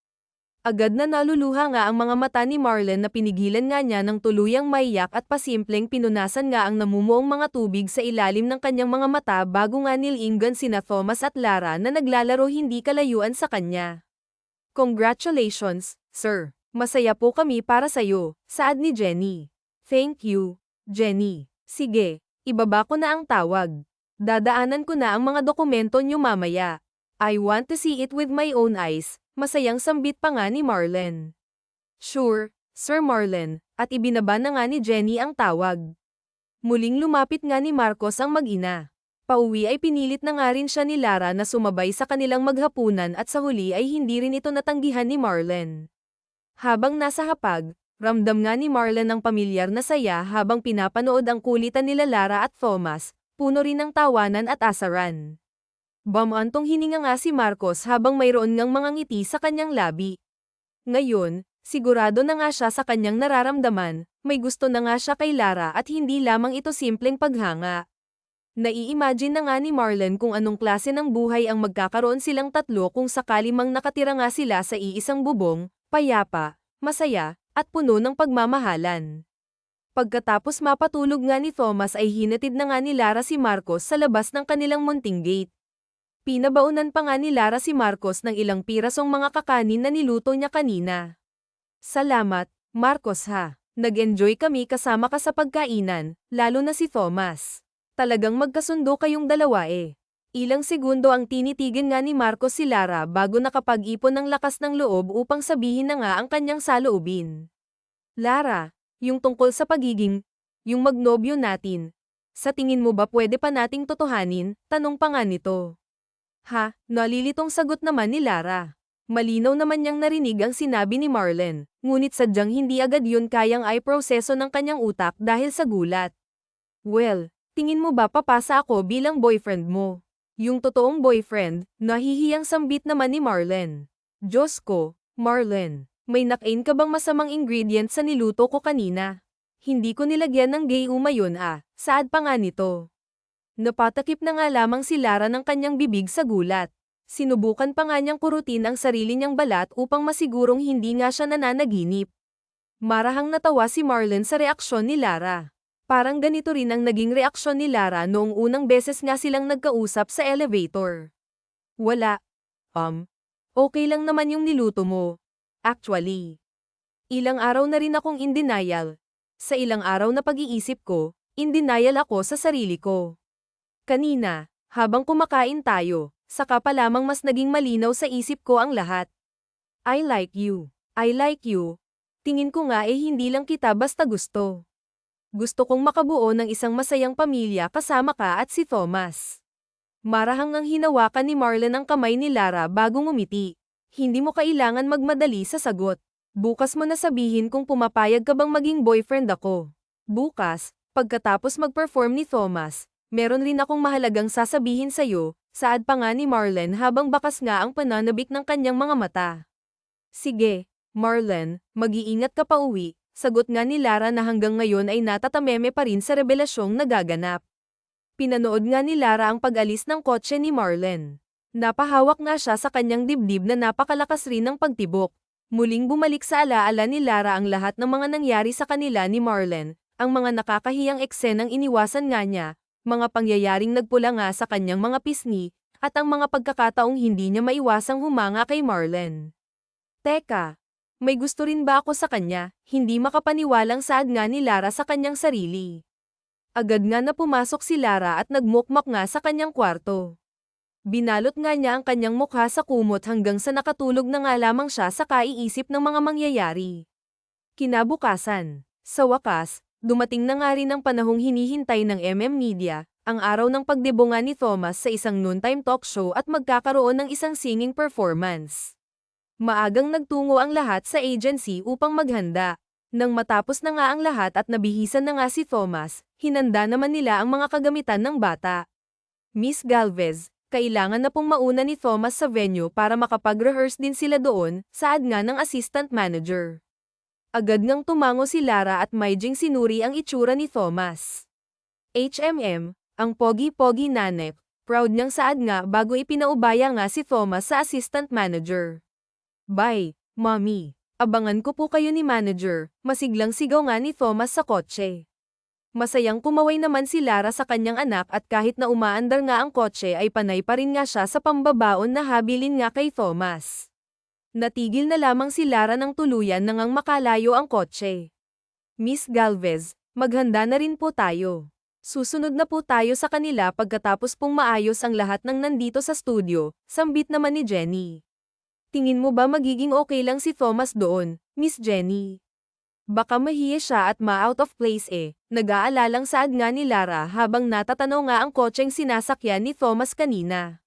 Speaker 1: Agad na naluluha nga ang mga mata ni Marlon na pinigilan nga niya ng tuluyang maiyak at pasimpleng pinunasan nga ang namumuong mga tubig sa ilalim ng kanyang mga mata bago nga nilinggan sina Thomas at Lara na naglalaro hindi kalayuan sa kanya. "Congratulations, sir. Masaya po kami para sayo," saad ni Jenny. "Thank you, Jenny. Sige, ibaba ko na ang tawag. Dadaanan ko na ang mga dokumento niyo mamaya. I want to see it with my own eyes," masayang sambit pa nga ni Marlon. "Sure, Sir Marlon," at ibinaba na nga ni Jenny ang tawag. Muling lumapit nga ni Marcos ang mag-ina. Pauwi ay pinilit na nga rin siya ni Lara na sumabay sa kanilang maghapunan at sa huli ay hindi rin ito natanggihan ni Marlon. Habang nasa hapag, ramdam nga ni Marlon ang pamilyar na saya habang pinapanood ang kulitan nila Lara at Thomas. Puno rin ng tawanan at asaran. Bamantong hininga nga si Marcos habang mayroon ngang mga ngiti sa kanyang labi. Ngayon, sigurado na nga siya sa kanyang nararamdaman, may gusto na nga siya kay Lara at hindi lamang ito simpleng paghanga. Nai-imagine na nga ni Marlon kung anong klase ng buhay ang magkakaroon silang tatlo kung sakali mang nakatira nga sila sa iisang bubong, payapa, masaya, at puno ng pagmamahalan. Pagkatapos mapatulog nga ni Thomas ay hinatid na nga ni Lara si Marcos sa labas ng kanilang munting gate. Pinabaunan pa nga ni Lara si Marcos ng ilang pirasong mga kakanin na niluto niya kanina. "Salamat, Marcos ha. Nag-enjoy kami kasama ka sa pagkainan, lalo na si Thomas. Talagang magkasundo kayong dalawa eh." Ilang segundo ang tinitigan nga ni Marcos si Lara bago nakapag-ipon ng lakas ng loob upang sabihin na nga ang kanyang saloobin. "Lara, yung tungkol sa yung magnobyo natin. Sa tingin mo ba pwede pa nating totohanin?" tanong pa nga nito. "Ha?" nalilitong sagot naman ni Lara. Malinaw naman niyang narinig ang sinabi ni Marlon, ngunit sadyang hindi agad yun kayang i-proseso ng kanyang utak dahil sa gulat. "Well, tingin mo ba papasa ako bilang boyfriend mo?" "Yung totoong boyfriend?" nahihiyang sambit naman ni Marlon. "Diyos ko, Marlon. May nakain ka bang masamang ingredient sa niluto ko kanina? Hindi ko nilagyan ng gayuma yun saad pa nga nito. Napatakip na nga lamang si Lara ng kanyang bibig sa gulat. Sinubukan pa nga niyang kurutin ang sarili niyang balat upang masigurong hindi nga siya nananaginip. Marahang natawa si Marlon sa reaksyon ni Lara. Parang ganito rin ang naging reaksyon ni Lara noong unang beses nga silang nagkausap sa elevator. "Wala. Okay lang naman yung niluto mo. Actually, ilang araw na rin akong in denial. Sa ilang araw na pag-iisip ko, in denial ako sa sarili ko. Kanina, habang kumakain tayo, saka pa lamang mas naging malinaw sa isip ko ang lahat. I like you. I like you. Tingin ko nga hindi lang kita basta gusto. Gusto kong makabuo ng isang masayang pamilya kasama ka at si Thomas." Marahang ang hinawakan ni Marlon ang kamay ni Lara bago ngumiti. "Hindi mo kailangan magmadali sa sagot. Bukas mo na sabihin kung pumapayag ka bang maging boyfriend ako." "Bukas, pagkatapos mag-perform ni Thomas, meron rin akong mahalagang sasabihin sa'yo," saad pa nga ni Marlon habang bakas nga ang pananabik ng kanyang mga mata. "Sige, Marlon, mag-iingat ka pa uwi," sagot nga ni Lara na hanggang ngayon ay natatameme pa rin sa revelasyong nagaganap. Pinanood nga ni Lara ang pag-alis ng kotse ni Marlon. Napahawak nga siya sa kanyang dibdib na napakalakas rin ng pagtibok. Muling bumalik sa alaala ni Lara ang lahat ng mga nangyari sa kanila ni Marlon, ang mga nakakahiyang eksenang iniwasan nga niya, mga pangyayaring nagpula nga sa kanyang mga pisngi, at ang mga pagkakataong hindi niya maiwasang humanga kay Marlon. "Teka, May gusto rin ba ako sa kanya? Hindi makapaniwalang saad nga ni Lara sa kanyang sarili. Agad nga na pumasok si Lara at nagmukmak nga sa kanyang kwarto. Binalot nga niya ang kanyang mukha sa kumot hanggang sa nakatulog na nga lamang siya sa kaiisip ng mga mangyayari. Kinabukasan, sa wakas, dumating na nga rin ang panahong hinihintay ng Media, ang araw ng pagdebonga ni Thomas sa isang noontime talk show at magkakaroon ng isang singing performance. Maagang nagtungo ang lahat sa agency upang maghanda. Nang matapos na nga ang lahat at nabihisan na nga si Thomas, hinanda naman nila ang mga kagamitan ng bata. Miss Galvez, kailangan na pong mauna ni Thomas sa venue para makapag-rehearse din sila doon, saad nga ng assistant manager. Agad ngang tumango si Lara at maijing sinuri ang itsura ni Thomas. ang pogi-pogi nanep, proud niyang saad nga bago ipinaubaya nga si Thomas sa assistant manager. Bye, mommy. Abangan ko po kayo ni manager, masiglang sigaw nga ni Thomas sa kotse. Masayang kumaway naman si Lara sa kanyang anak at kahit na umaandar nga ang kotse ay panay pa rin nga siya sa pambabaon na habilin nga kay Thomas. Natigil na lamang si Lara nang tuluyan nang makalayo ang kotse. Miss Galvez, maghanda na rin po tayo. Susunod na po tayo sa kanila pagkatapos pong maayos ang lahat ng nandito sa studio, sambit naman ni Jenny. Tingin mo ba magiging okay lang si Thomas doon, Miss Jenny? Baka mahiya siya at ma-out of place nag-aalalang saad nga ni Lara habang natatanaw nga ang kotseng sinasakyan ni Thomas kanina.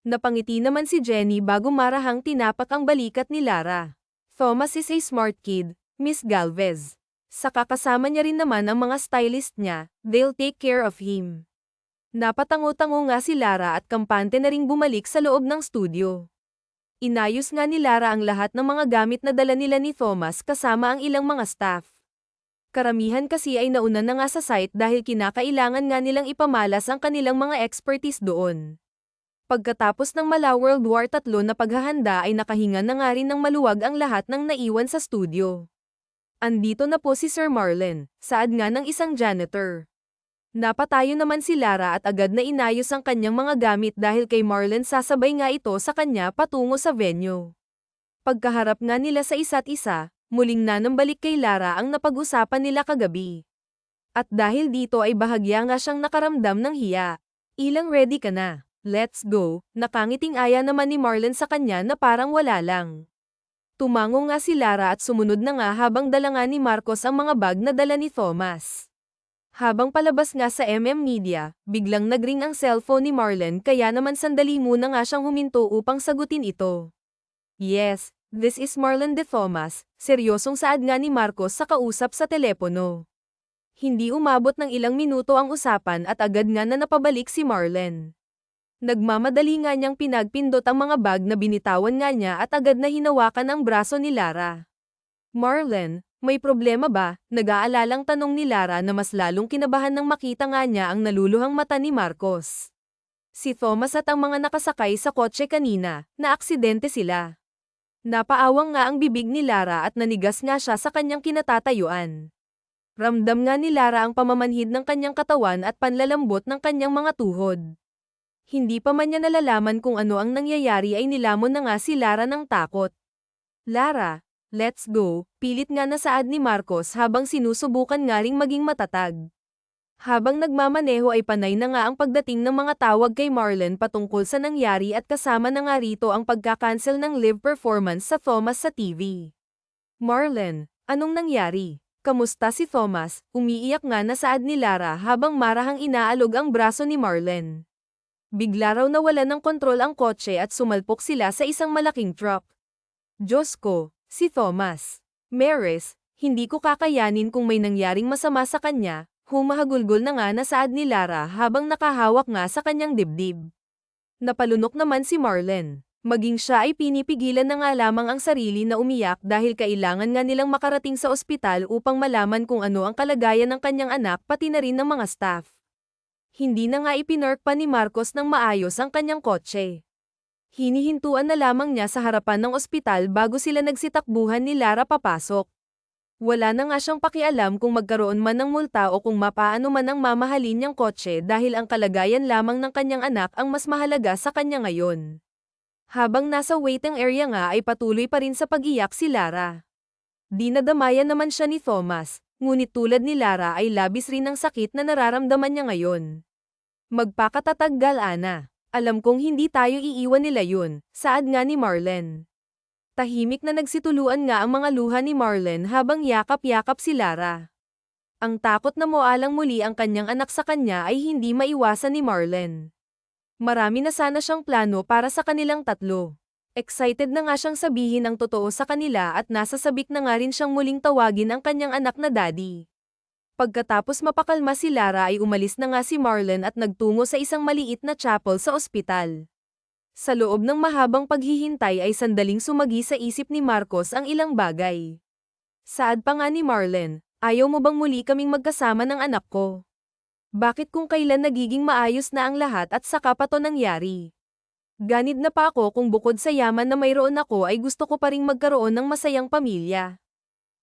Speaker 1: Napangiti naman si Jenny bago marahang tinapak ang balikat ni Lara. Thomas is a smart kid, Miss Galvez. Saka kasama niya rin naman ang mga stylist niya, they'll take care of him. Napatango-tango nga si Lara at kampante na ring bumalik sa loob ng studio. Inayos nga ni Lara ang lahat ng mga gamit na dala nila ni Thomas kasama ang ilang mga staff. Karamihan kasi ay nauna na nga sa site dahil kinakailangan nga nilang ipamalas ang kanilang mga expertise doon. Pagkatapos ng mala World War III na paghahanda ay nakahinga na nga rin ng maluwag ang lahat ng naiwan sa studio. Andito na po si Sir Marlon, saad nga ng isang janitor. Napatayo naman si Lara at agad na inayos ang kanyang mga gamit dahil kay Marlon sasabay nga ito sa kanya patungo sa venue. Pagkaharap nga nila sa isa't isa, muling nanambalik kay Lara ang napag-usapan nila kagabi. At dahil dito ay bahagya nga siyang nakaramdam ng hiya. Ilang ready ka na? Let's go, nakangiting aya naman ni Marlon sa kanya na parang wala lang. Tumango nga si Lara at sumunod na nga habang dala nga ni Marcos ang mga bag na dala ni Thomas. Habang palabas nga sa Media, biglang nagring ang cellphone ni Marlon kaya naman sandali muna nga siyang huminto upang sagutin ito. Yes, this is Marlon de Thomas, seryosong saad nga ni Marcos sa kausap sa telepono. Hindi umabot ng ilang minuto ang usapan at agad nga na napabalik si Marlon. Nagmamadali nga niyang pinagpindot ang mga bag na binitawan nga niya at agad na hinawakan ang braso ni Lara. Marlon, may problema ba? Nag-aalalang tanong ni Lara na mas lalong kinabahan nang makita nga niya ang naluluhang mata ni Marcos. Si Thomas at ang mga nakasakay sa kotse kanina, naaksidente sila. Napaawang nga ang bibig ni Lara at nanigas nga siya sa kanyang kinatatayuan. Ramdam nga ni Lara ang pamamanhid ng kanyang katawan at panlalambot ng kanyang mga tuhod. Hindi pa man niya nalalaman kung ano ang nangyayari ay nilamon na nga si Lara ng takot. Lara, let's go, pilit nga na saad ni Marcos habang sinusubukan nga ring maging matatag. Habang nagmamaneho ay panay na nga ang pagdating ng mga tawag kay Marlon patungkol sa nangyari at kasama na nga rito ang pagkakancel ng live performance sa Thomas sa TV. Marlon, anong nangyari? Kamusta si Thomas? Umiiyak nga na saad ni Lara habang marahang inaalog ang braso ni Marlon. Bigla raw nawala ng kontrol ang kotse at sumalpok sila sa isang malaking truck. Diyos ko, si Thomas. Maris, hindi ko kakayanin kung may nangyaring masama sa kanya, humahagulgol na nga na saad ni Lara habang nakahawak nga sa kanyang dibdib. Napalunok naman si Marlon. Maging siya ay pinipigilan na nga lamang ang sarili na umiyak dahil kailangan nga nilang makarating sa ospital upang malaman kung ano ang kalagayan ng kanyang anak pati na rin ng mga staff. Hindi na nga ipinark pa ni Marcos ng maayos ang kanyang kotse. Hinihintuan na lamang niya sa harapan ng ospital bago sila nagsitakbuhan ni Lara papasok. Wala na nga siyang pakialam kung magkaroon man ng multa o kung mapaano man ang mamahalin niyang kotse dahil ang kalagayan lamang ng kanyang anak ang mas mahalaga sa kanya ngayon. Habang nasa waiting area nga ay patuloy pa rin sa pag-iyak si Lara. Dinadamayan naman siya ni Thomas, ngunit tulad ni Lara ay labis rin ang sakit na nararamdaman niya ngayon. Magpakatatag Ana. Alam kong hindi tayo iiwan nila yun, saad nga ni Marlen. Tahimik na nagsituluan nga ang mga luha ni Marlen habang yakap-yakap si Lara. Ang takot na moalang muli ang kanyang anak sa kanya ay hindi maiwasan ni Marlen. Marami na sana siyang plano para sa kanilang tatlo. Excited na nga siyang sabihin ang totoo sa kanila at nasasabik na nga rin siyang muling tawagin ang kanyang anak na daddy. Pagkatapos mapakalma si Lara ay umalis na nga si Marlen at nagtungo sa isang maliit na chapel sa ospital. Sa loob ng mahabang paghihintay ay sandaling sumagi sa isip ni Marcos ang ilang bagay. Saad pa nga ni Marlen, ayaw mo bang muli kaming magkasama ng anak ko? Bakit kung kailan nagiging maayos na ang lahat at saka pa to nangyari? Ganid na pa ako kung bukod sa yaman na mayroon ako ay gusto ko pa ring magkaroon ng masayang pamilya.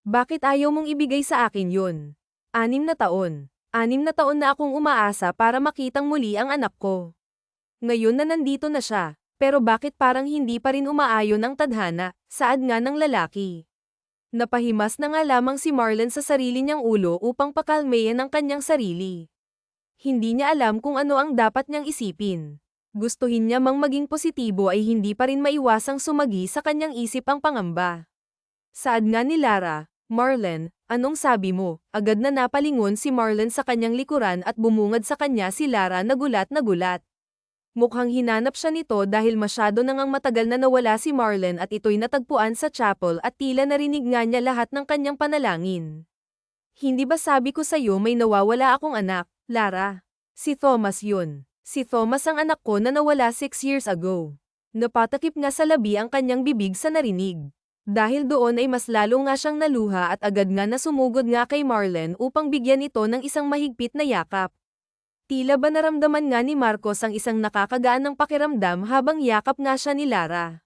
Speaker 1: Bakit ayaw mong ibigay sa akin yun? 6 na taon. 6 na taon na akong umaasa para makitang muli ang anak ko. Ngayon na nandito na siya, pero bakit parang hindi pa rin umaayon ang tadhana, saad nga ng lalaki. Napahimas na nga lamang si Marlen sa sarili niyang ulo upang pakalmayan ang kanyang sarili. Hindi niya alam kung ano ang dapat niyang isipin. Gustuhin niya mang maging positibo ay hindi pa rin maiwasang sumagi sa kanyang isip ang pangamba. Saad nga ni Lara, Marlen, anong sabi mo? Agad na napalingon si Marlen sa kanyang likuran at bumungad sa kanya si Lara na gulat na gulat. Mukhang hinanap siya nito dahil masyado na ngang matagal na nawala si Marlen at ito'y natagpuan sa chapel at tila narinig nga niya lahat ng kanyang panalangin. Hindi ba sabi ko sa'yo may nawawala akong anak, Lara? Si Thomas yun. Si Thomas ang anak ko na nawala 6 years ago. Napatakip nga sa labi ang kanyang bibig sa narinig. Dahil doon ay mas lalo nga siyang naluha at agad nga nasumugod nga kay Marlen upang bigyan ito ng isang mahigpit na yakap. Tila ba naramdaman nga ni Marcos ang isang nakakagaan ng pakiramdam habang yakap nga siya ni Lara.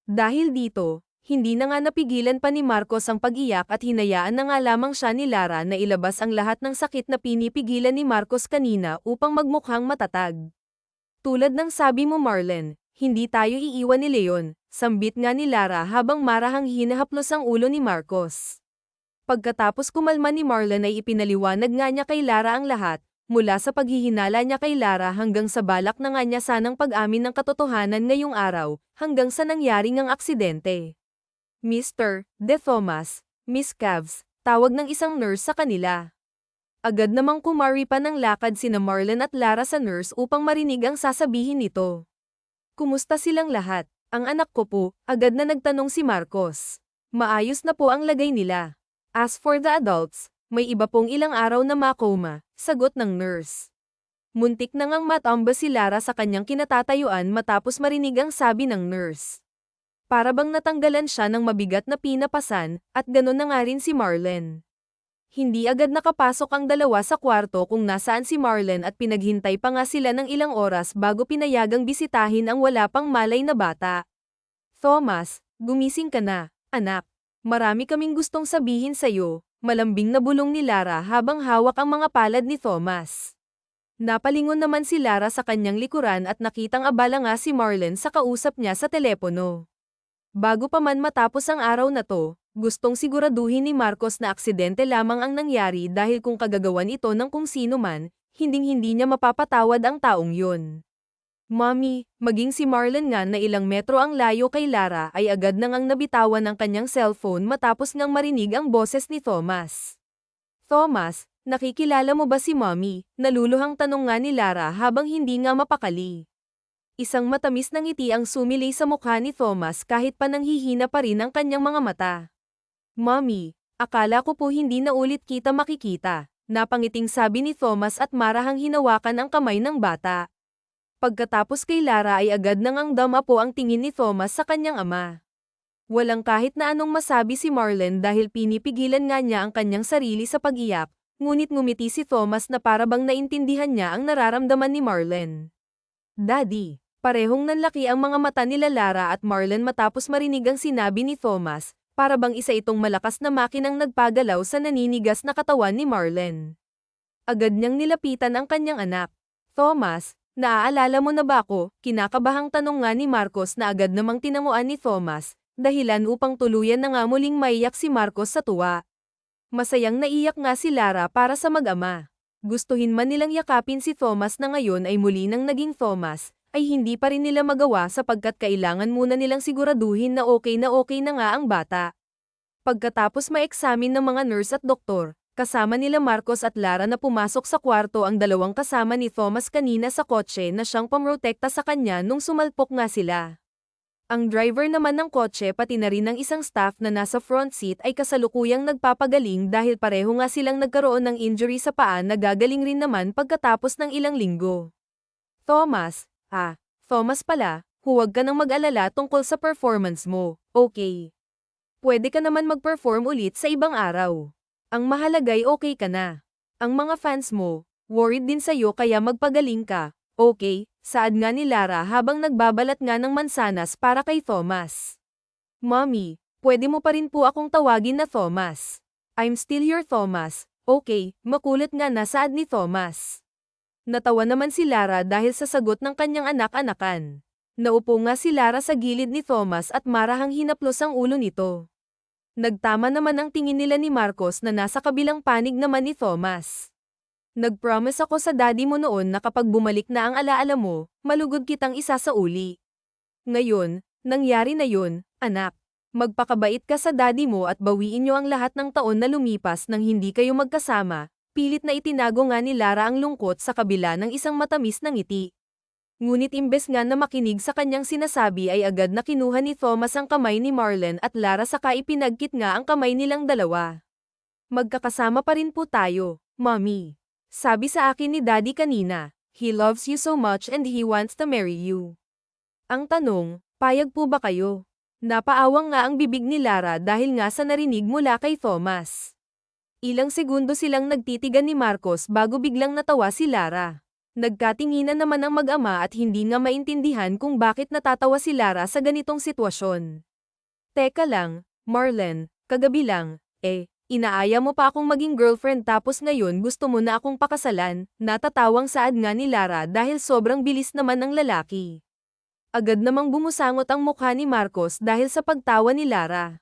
Speaker 1: Dahil dito, hindi na nga napigilan pa ni Marcos ang pag-iyak at hinayaan na nga lamang siya ni Lara na ilabas ang lahat ng sakit na pinipigilan ni Marcos kanina upang magmukhang matatag. Tulad ng sabi mo Marlen, hindi tayo iiwan ni Leon, sambit nga ni Lara habang marahang hinahaplos ang ulo ni Marcos. Pagkatapos kumalma ni Marlen ay ipinaliwanag nga niya kay Lara ang lahat, mula sa paghihinala niya kay Lara hanggang sa balak na nga niya sanang pag-amin ng katotohanan ngayong araw, hanggang sa nangyari ngang aksidente. Mr. De Thomas, Miss Cavs, tawag ng isang nurse sa kanila. Agad namang kumari pa ng lakad sina Marlen at Lara sa nurse upang marinig ang sasabihin nito. Kumusta silang lahat? Ang anak ko po, agad na nagtanong si Marcos. Maayos na po ang lagay nila. As for the adults, may iba pong ilang araw na makoma, sagot ng nurse. Muntik na ngang matamba si Lara sa kanyang kinatatayuan matapos marinig ang sabi ng nurse. Para bang natanggalan siya ng mabigat na pinapasan, at ganon na nga rin si Marlen. Hindi agad nakapasok ang dalawa sa kwarto kung nasaan si Marlen at pinaghintay pa nga sila ng ilang oras bago pinayagang bisitahin ang wala pang malay na bata. Thomas, gumising ka na, anak. Marami kaming gustong sabihin sa'yo, malambing na bulong ni Lara habang hawak ang mga palad ni Thomas. Napalingon naman si Lara sa kanyang likuran at nakitang abala nga si Marlen sa kausap niya sa telepono. Bago pa man matapos ang araw na to, gustong siguraduhin ni Marcos na aksidente lamang ang nangyari dahil kung kagagawan ito ng kung sino man, hinding-hindi niya mapapatawad ang taong yun. Mommy, maging si Marlen nga na ilang metro ang layo kay Lara ay agad na ngang nabitawan ang kanyang cellphone matapos ngang marinig ang boses ni Thomas. Thomas, nakikilala mo ba si Mommy? Naluluhang tanong nga ni Lara habang hindi nga mapakali. Isang matamis na ngiti ang sumilay sa mukha ni Thomas kahit pa nanghihina pa rin ang kanyang mga mata. Mommy, akala ko po hindi na ulit kita makikita, napangiting sabi ni Thomas at marahang hinawakan ang kamay ng bata. Pagkatapos kay Lara ay agad nang ang dama po ang tingin ni Thomas sa kanyang ama. Walang kahit na anong masabi si Marlen dahil pinipigilan nga niya ang kanyang sarili sa pag-iyak, ngunit ngumiti si Thomas na para bang naintindihan niya ang nararamdaman ni Marlen. Daddy. Parehong nanlaki ang mga mata nila Lara at Marlen matapos marinig ang sinabi ni Thomas, para bang isa itong malakas na makinang nagpagalaw sa naninigas na katawan ni Marlen. Agad niyang nilapitan ang kanyang anak. Thomas, naaalala mo na ba ako? Kinakabahang tanong nga ni Marcos na agad namang tinanguan ni Thomas, dahilan upang tuluyan na nga muling maiyak si Marcos sa tuwa. Masayang naiyak nga si Lara para sa mag-ama. Gustuhin man nilang yakapin si Thomas na ngayon ay muli nang naging Thomas, ay hindi pa rin nila magawa sapagkat kailangan muna nilang siguraduhin na okay na nga ang bata. Pagkatapos ma-examine ng mga nurse at doktor, kasama nila Marcos at Lara na pumasok sa kwarto ang dalawang kasama ni Thomas kanina sa kotse na siyang pamrotekta sa kanya nung sumalpok nga sila. Ang driver naman ng kotse pati na rin ng isang staff na nasa front seat ay kasalukuyang nagpapagaling dahil pareho nga silang nagkaroon ng injury sa paa na gagaling rin naman pagkatapos ng ilang linggo. Thomas pala, huwag ka nang mag-alala tungkol sa performance mo, okay? Pwede ka naman mag-perform ulit sa ibang araw. Ang mahalagay okay ka na. Ang mga fans mo, worried din sa'yo kaya magpagaling ka, okay? Saad nga ni Lara habang nagbabalat nga ng mansanas para kay Thomas. Mommy, pwede mo pa rin po akong tawagin na Thomas. I'm still your Thomas, okay? Makulit nga na saad ni Thomas. Natawa naman si Lara dahil sa sagot ng kanyang anak-anakan. Naupo nga si Lara sa gilid ni Thomas at marahang hinaplos ang ulo nito. Nagtama naman ang tingin nila ni Marcos na nasa kabilang panig naman ni Thomas. Nag-promise ako sa daddy mo noon na kapag bumalik na ang alaala mo, malugod kitang isa sa uli. Ngayon, nangyari na yun, anak. Magpakabait ka sa daddy mo at bawiin niyo ang lahat ng taon na lumipas nang hindi kayo magkasama. Pilit na itinago nga ni Lara ang lungkot sa kabila ng isang matamis na ngiti. Ngunit imbes nga na makinig sa kanyang sinasabi ay agad na kinuha ni Thomas ang kamay ni Marlen at Lara saka ipinagkit nga ang kamay nilang dalawa. Magkakasama pa rin po tayo, Mommy. Sabi sa akin ni Daddy kanina, he loves you so much and he wants to marry you. Ang tanong, payag po ba kayo? Napaawang nga ang bibig ni Lara dahil nga sa narinig mula kay Thomas. Ilang segundo silang nagtitigan ni Marcos bago biglang natawa si Lara. Nagkatinginan naman ang mag-ama at hindi nga maintindihan kung bakit natatawa si Lara sa ganitong sitwasyon. Teka lang, Marlen, kagabi lang, inaaya mo pa akong maging girlfriend tapos ngayon gusto mo na akong pakasalan, natatawang saad nga ni Lara dahil sobrang bilis naman ng lalaki. Agad namang bumusangot ang mukha ni Marcos dahil sa pagtawa ni Lara.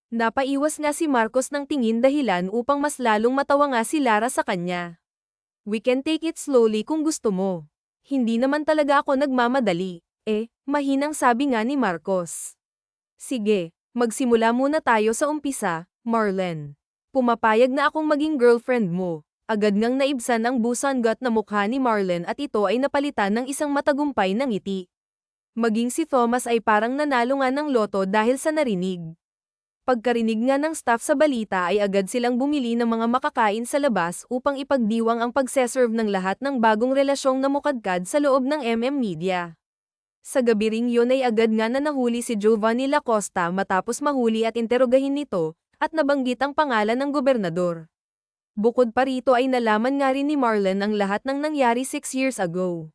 Speaker 1: Napaiwas nga si Marcos ng tingin dahilan upang mas lalong matawa nga si Lara sa kanya. We can take it slowly kung gusto mo. Hindi naman talaga ako nagmamadali. Mahinang sabi nga ni Marcos. Sige, magsimula muna tayo sa umpisa, Marlen. Pumapayag na akong maging girlfriend mo. Agad ngang naibsan ang busangot na mukha ni Marlen at ito ay napalitan ng isang matagumpay na ngiti. Maging si Thomas ay parang nanalo nga ng loto dahil sa narinig. Pagkarinig nga ng staff sa balita ay agad silang bumili ng mga makakain sa labas upang ipagdiwang ang pagseserve ng lahat ng bagong relasyong namukadkad sa loob ng Media. Sa gabi ring yun ay agad nga na nahuli si Giovanni Lacosta matapos mahuli at interogahin nito, at nabanggit ang pangalan ng gobernador. Bukod pa rito ay nalaman nga rin ni Marlen ang lahat ng nangyari 6 years ago.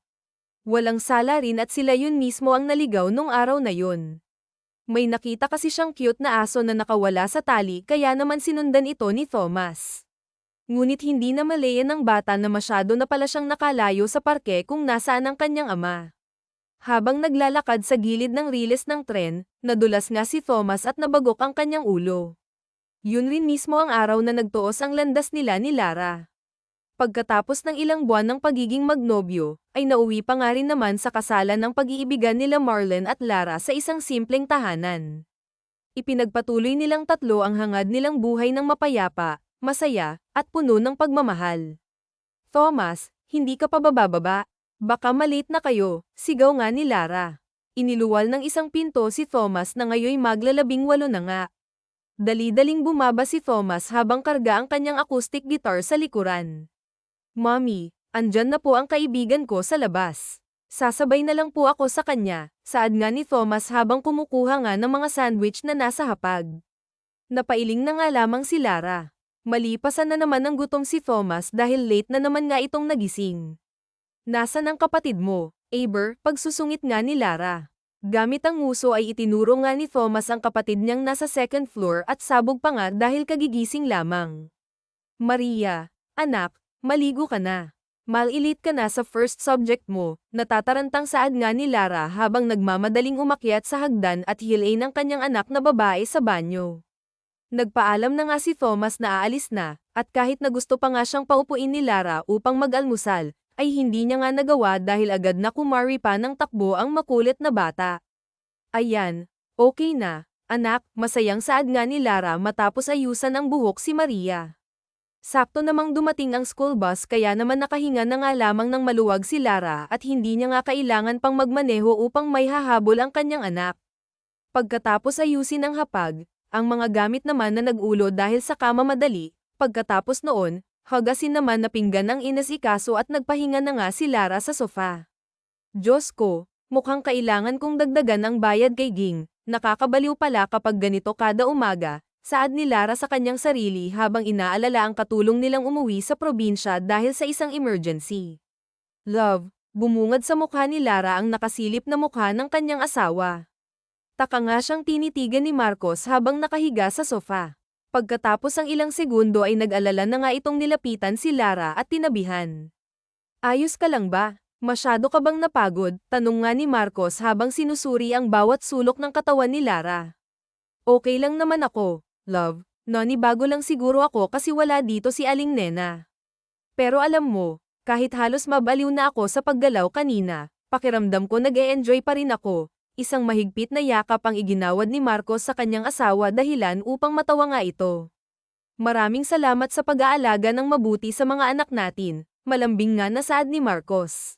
Speaker 1: Walang sala rin at sila yun mismo ang naligaw nung araw na yun. May nakita kasi siyang cute na aso na nakawala sa tali kaya naman sinundan ito ni Thomas. Ngunit hindi na malaya ng bata na masyado na pala siyang nakalayo sa parke kung nasaan ang kanyang ama. Habang naglalakad sa gilid ng riles ng tren, nadulas nga si Thomas at nabagok ang kanyang ulo. Yun rin mismo ang araw na nagtuos ang landas nila ni Lara. Pagkatapos ng ilang buwan ng pagiging magnobyo, ay nauwi pa nga rin naman sa kasalan ng pag-iibigan nila Marlen at Lara sa isang simpleng tahanan. Ipinagpatuloy nilang tatlo ang hangad nilang buhay ng mapayapa, masaya, at puno ng pagmamahal. Thomas, hindi ka pa bababa? Baka malate na kayo, sigaw nga ni Lara. Iniluwal ng isang pinto si Thomas na ngayoy maglalabing-8 na nga. Dali-daling bumaba si Thomas habang karga ang kanyang acoustic guitar sa likuran. Mommy, andyan na po ang kaibigan ko sa labas. Sasabay na lang po ako sa kanya, saad nga ni Thomas habang kumukuha nga ng mga sandwich na nasa hapag. Napailing na nga lamang si Lara. Malipasan na naman ng gutom si Thomas dahil late na naman nga itong nagising. Nasaan ang kapatid mo, Aber? Pagsusungit nga ni Lara. Gamit ang nguso ay itinuro nga ni Thomas ang kapatid niyang nasa second floor at sabog pa nga dahil kagigising lamang. Maria, anak, maligo ka na. Mal-elite ka na sa first subject mo, natatarantang saad nga ni Lara habang nagmamadaling umakyat sa hagdan at hilain ang kanyang anak na babae sa banyo. Nagpaalam na nga si Thomas na aalis na, at kahit na gusto pa nga siyang paupuin ni Lara upang mag-almusal, ay hindi niya nga nagawa dahil agad na kumari pa ng takbo ang makulit na bata. Ayan, okay na, anak, masayang saad nga ni Lara matapos ayusan ang buhok si Maria. Sakto namang dumating ang school bus kaya naman nakahinga na nga lamang ng maluwag si Lara at hindi niya nga kailangan pang magmaneho upang may hahabol ang kanyang anak. Pagkatapos ayusin ang hapag, ang mga gamit naman na nag-ulo dahil sa kama madali, pagkatapos noon, hagasin naman na pinggan ang inasikaso at nagpahinga na nga si Lara sa sofa. Diyos ko, mukhang kailangan kong dagdagan ang bayad kay Ging, nakakabaliw pala kapag ganito kada umaga, saad ni Lara sa kanyang sarili habang inaalala ang katulong nilang umuwi sa probinsya dahil sa isang emergency. Love, bumungad sa mukha ni Lara ang nakasilip na mukha ng kanyang asawa. Taka nga siyang tinitigan ni Marcos habang nakahiga sa sofa. Pagkatapos ang ilang segundo ay nag-alala na nga itong nilapitan si Lara at tinabihan. Ayos ka lang ba? Masyado ka bang napagod? Tanong nga ni Marcos habang sinusuri ang bawat sulok ng katawan ni Lara. Okay lang naman ako, love. Noni bago lang siguro ako kasi wala dito si Aling Nena. Pero alam mo, kahit halos mabaliw na ako sa paggalaw kanina, pakiramdam ko nag-e-enjoy pa rin ako. Isang mahigpit na yakap ang iginawad ni Marcos sa kanyang asawa dahilan upang matawa nga ito. Maraming salamat sa pag-aalaga ng mabuti sa mga anak natin, malambing nga na saad ni Marcos.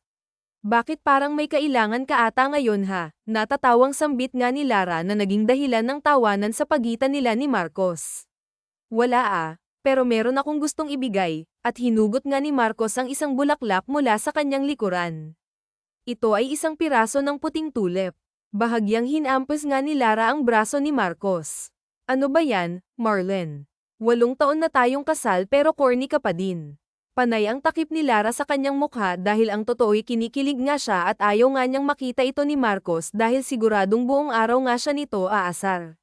Speaker 1: Bakit parang may kailangan ka ata ngayon ha? Natatawang sambit nga ni Lara na naging dahilan ng tawanan sa pagitan nila ni Marcos. Wala pero meron akong gustong ibigay, at hinugot nga ni Marcos ang isang bulaklak mula sa kanyang likuran. Ito ay isang piraso ng puting tulip. Bahagyang hinampas nga ni Lara ang braso ni Marcos. Ano ba yan, Marlen? 8 taon na tayong kasal pero corny ka pa din. Panay ang takip ni Lara sa kanyang mukha dahil ang totoo'y kinikilig nga siya at ayaw nga niyang makita ito ni Marcos dahil siguradong buong araw nga siya nito aasar.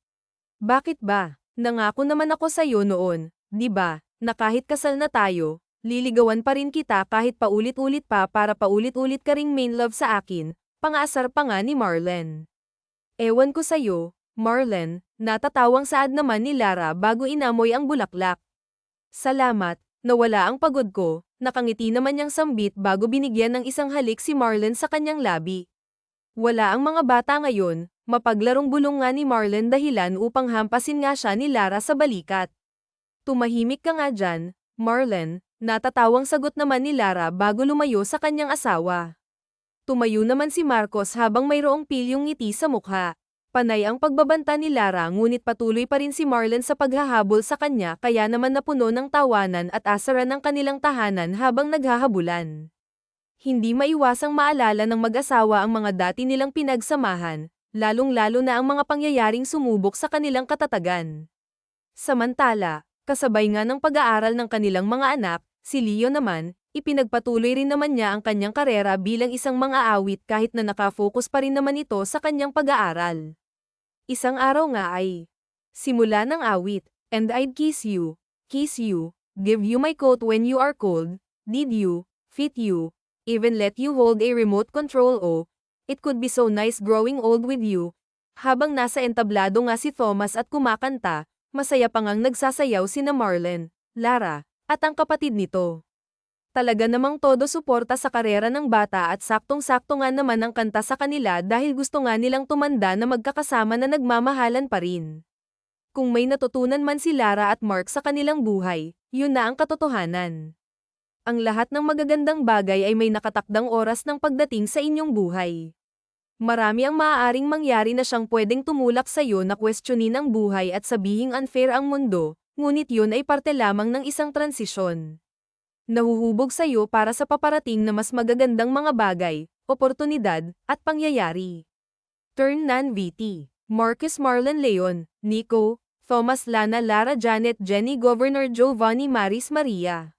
Speaker 1: Bakit ba? Nangako naman ako sa'yo noon, di ba, na kahit kasal na tayo, liligawan pa rin kita kahit paulit-ulit pa para paulit-ulit ka ring main love sa akin, pangaasar pa nga ni Marlen. Ewan ko sa'yo, Marlen, natatawang saad naman ni Lara bago inamoy ang bulaklak. Salamat. Nawala ang pagod ko, nakangiti naman niyang sambit bago binigyan ng isang halik si Marlen sa kanyang labi. Wala ang mga bata ngayon, mapaglarong bulong nga ni Marlen dahilan upang hampasin nga siya ni Lara sa balikat. Tumahimik ka nga dyan, Marlen, natatawang sagot naman ni Lara bago lumayo sa kanyang asawa. Tumayo naman si Marcos habang mayroong pilyong ngiti sa mukha. Panay ang pagbabanta ni Lara ngunit patuloy pa rin si Marlen sa paghahabol sa kanya kaya naman napuno ng tawanan at asaran ng kanilang tahanan habang naghahabulan. Hindi maiwasang maalala ng mag-asawa ang mga dati nilang pinagsamahan, lalong-lalo na ang mga pangyayaring sumubok sa kanilang katatagan. Samantala, kasabay nga ng pag-aaral ng kanilang mga anak, si Leo naman, ipinagpatuloy rin naman niya ang kanyang karera bilang isang mang-aawit kahit na nakafocus pa rin naman ito sa kanyang pag-aaral. Isang araw nga ay simula ng awit, and I'd kiss you, give you my coat when you are cold, need you, fit you, even let you hold a remote control it could be so nice growing old with you. Habang nasa entablado nga si Thomas at kumakanta, masaya pa ngang nagsasayaw sina Marlen, Lara, at ang kapatid nito. Talaga namang todo suporta sa karera ng bata at saktong-sakto nga naman ang kanta sa kanila dahil gusto nga nilang tumanda na magkakasama na nagmamahalan pa rin. Kung may natutunan man si Lara at Mark sa kanilang buhay, yun na ang katotohanan. Ang lahat ng magagandang bagay ay may nakatakdang oras ng pagdating sa inyong buhay. Marami ang maaaring mangyari na siyang pwedeng tumulak sa iyo na kwestiyonin ang buhay at sabihing unfair ang mundo, ngunit yun ay parte lamang ng isang transisyon. Nahuhubog sa iyo para sa paparating na mas magagandang mga bagay, oportunidad, at pangyayari. Turn Nan VT, Marcus Marlen Leon, Nico, Thomas Lana Lara Janet Jenny Governor Giovanni Maris Maria.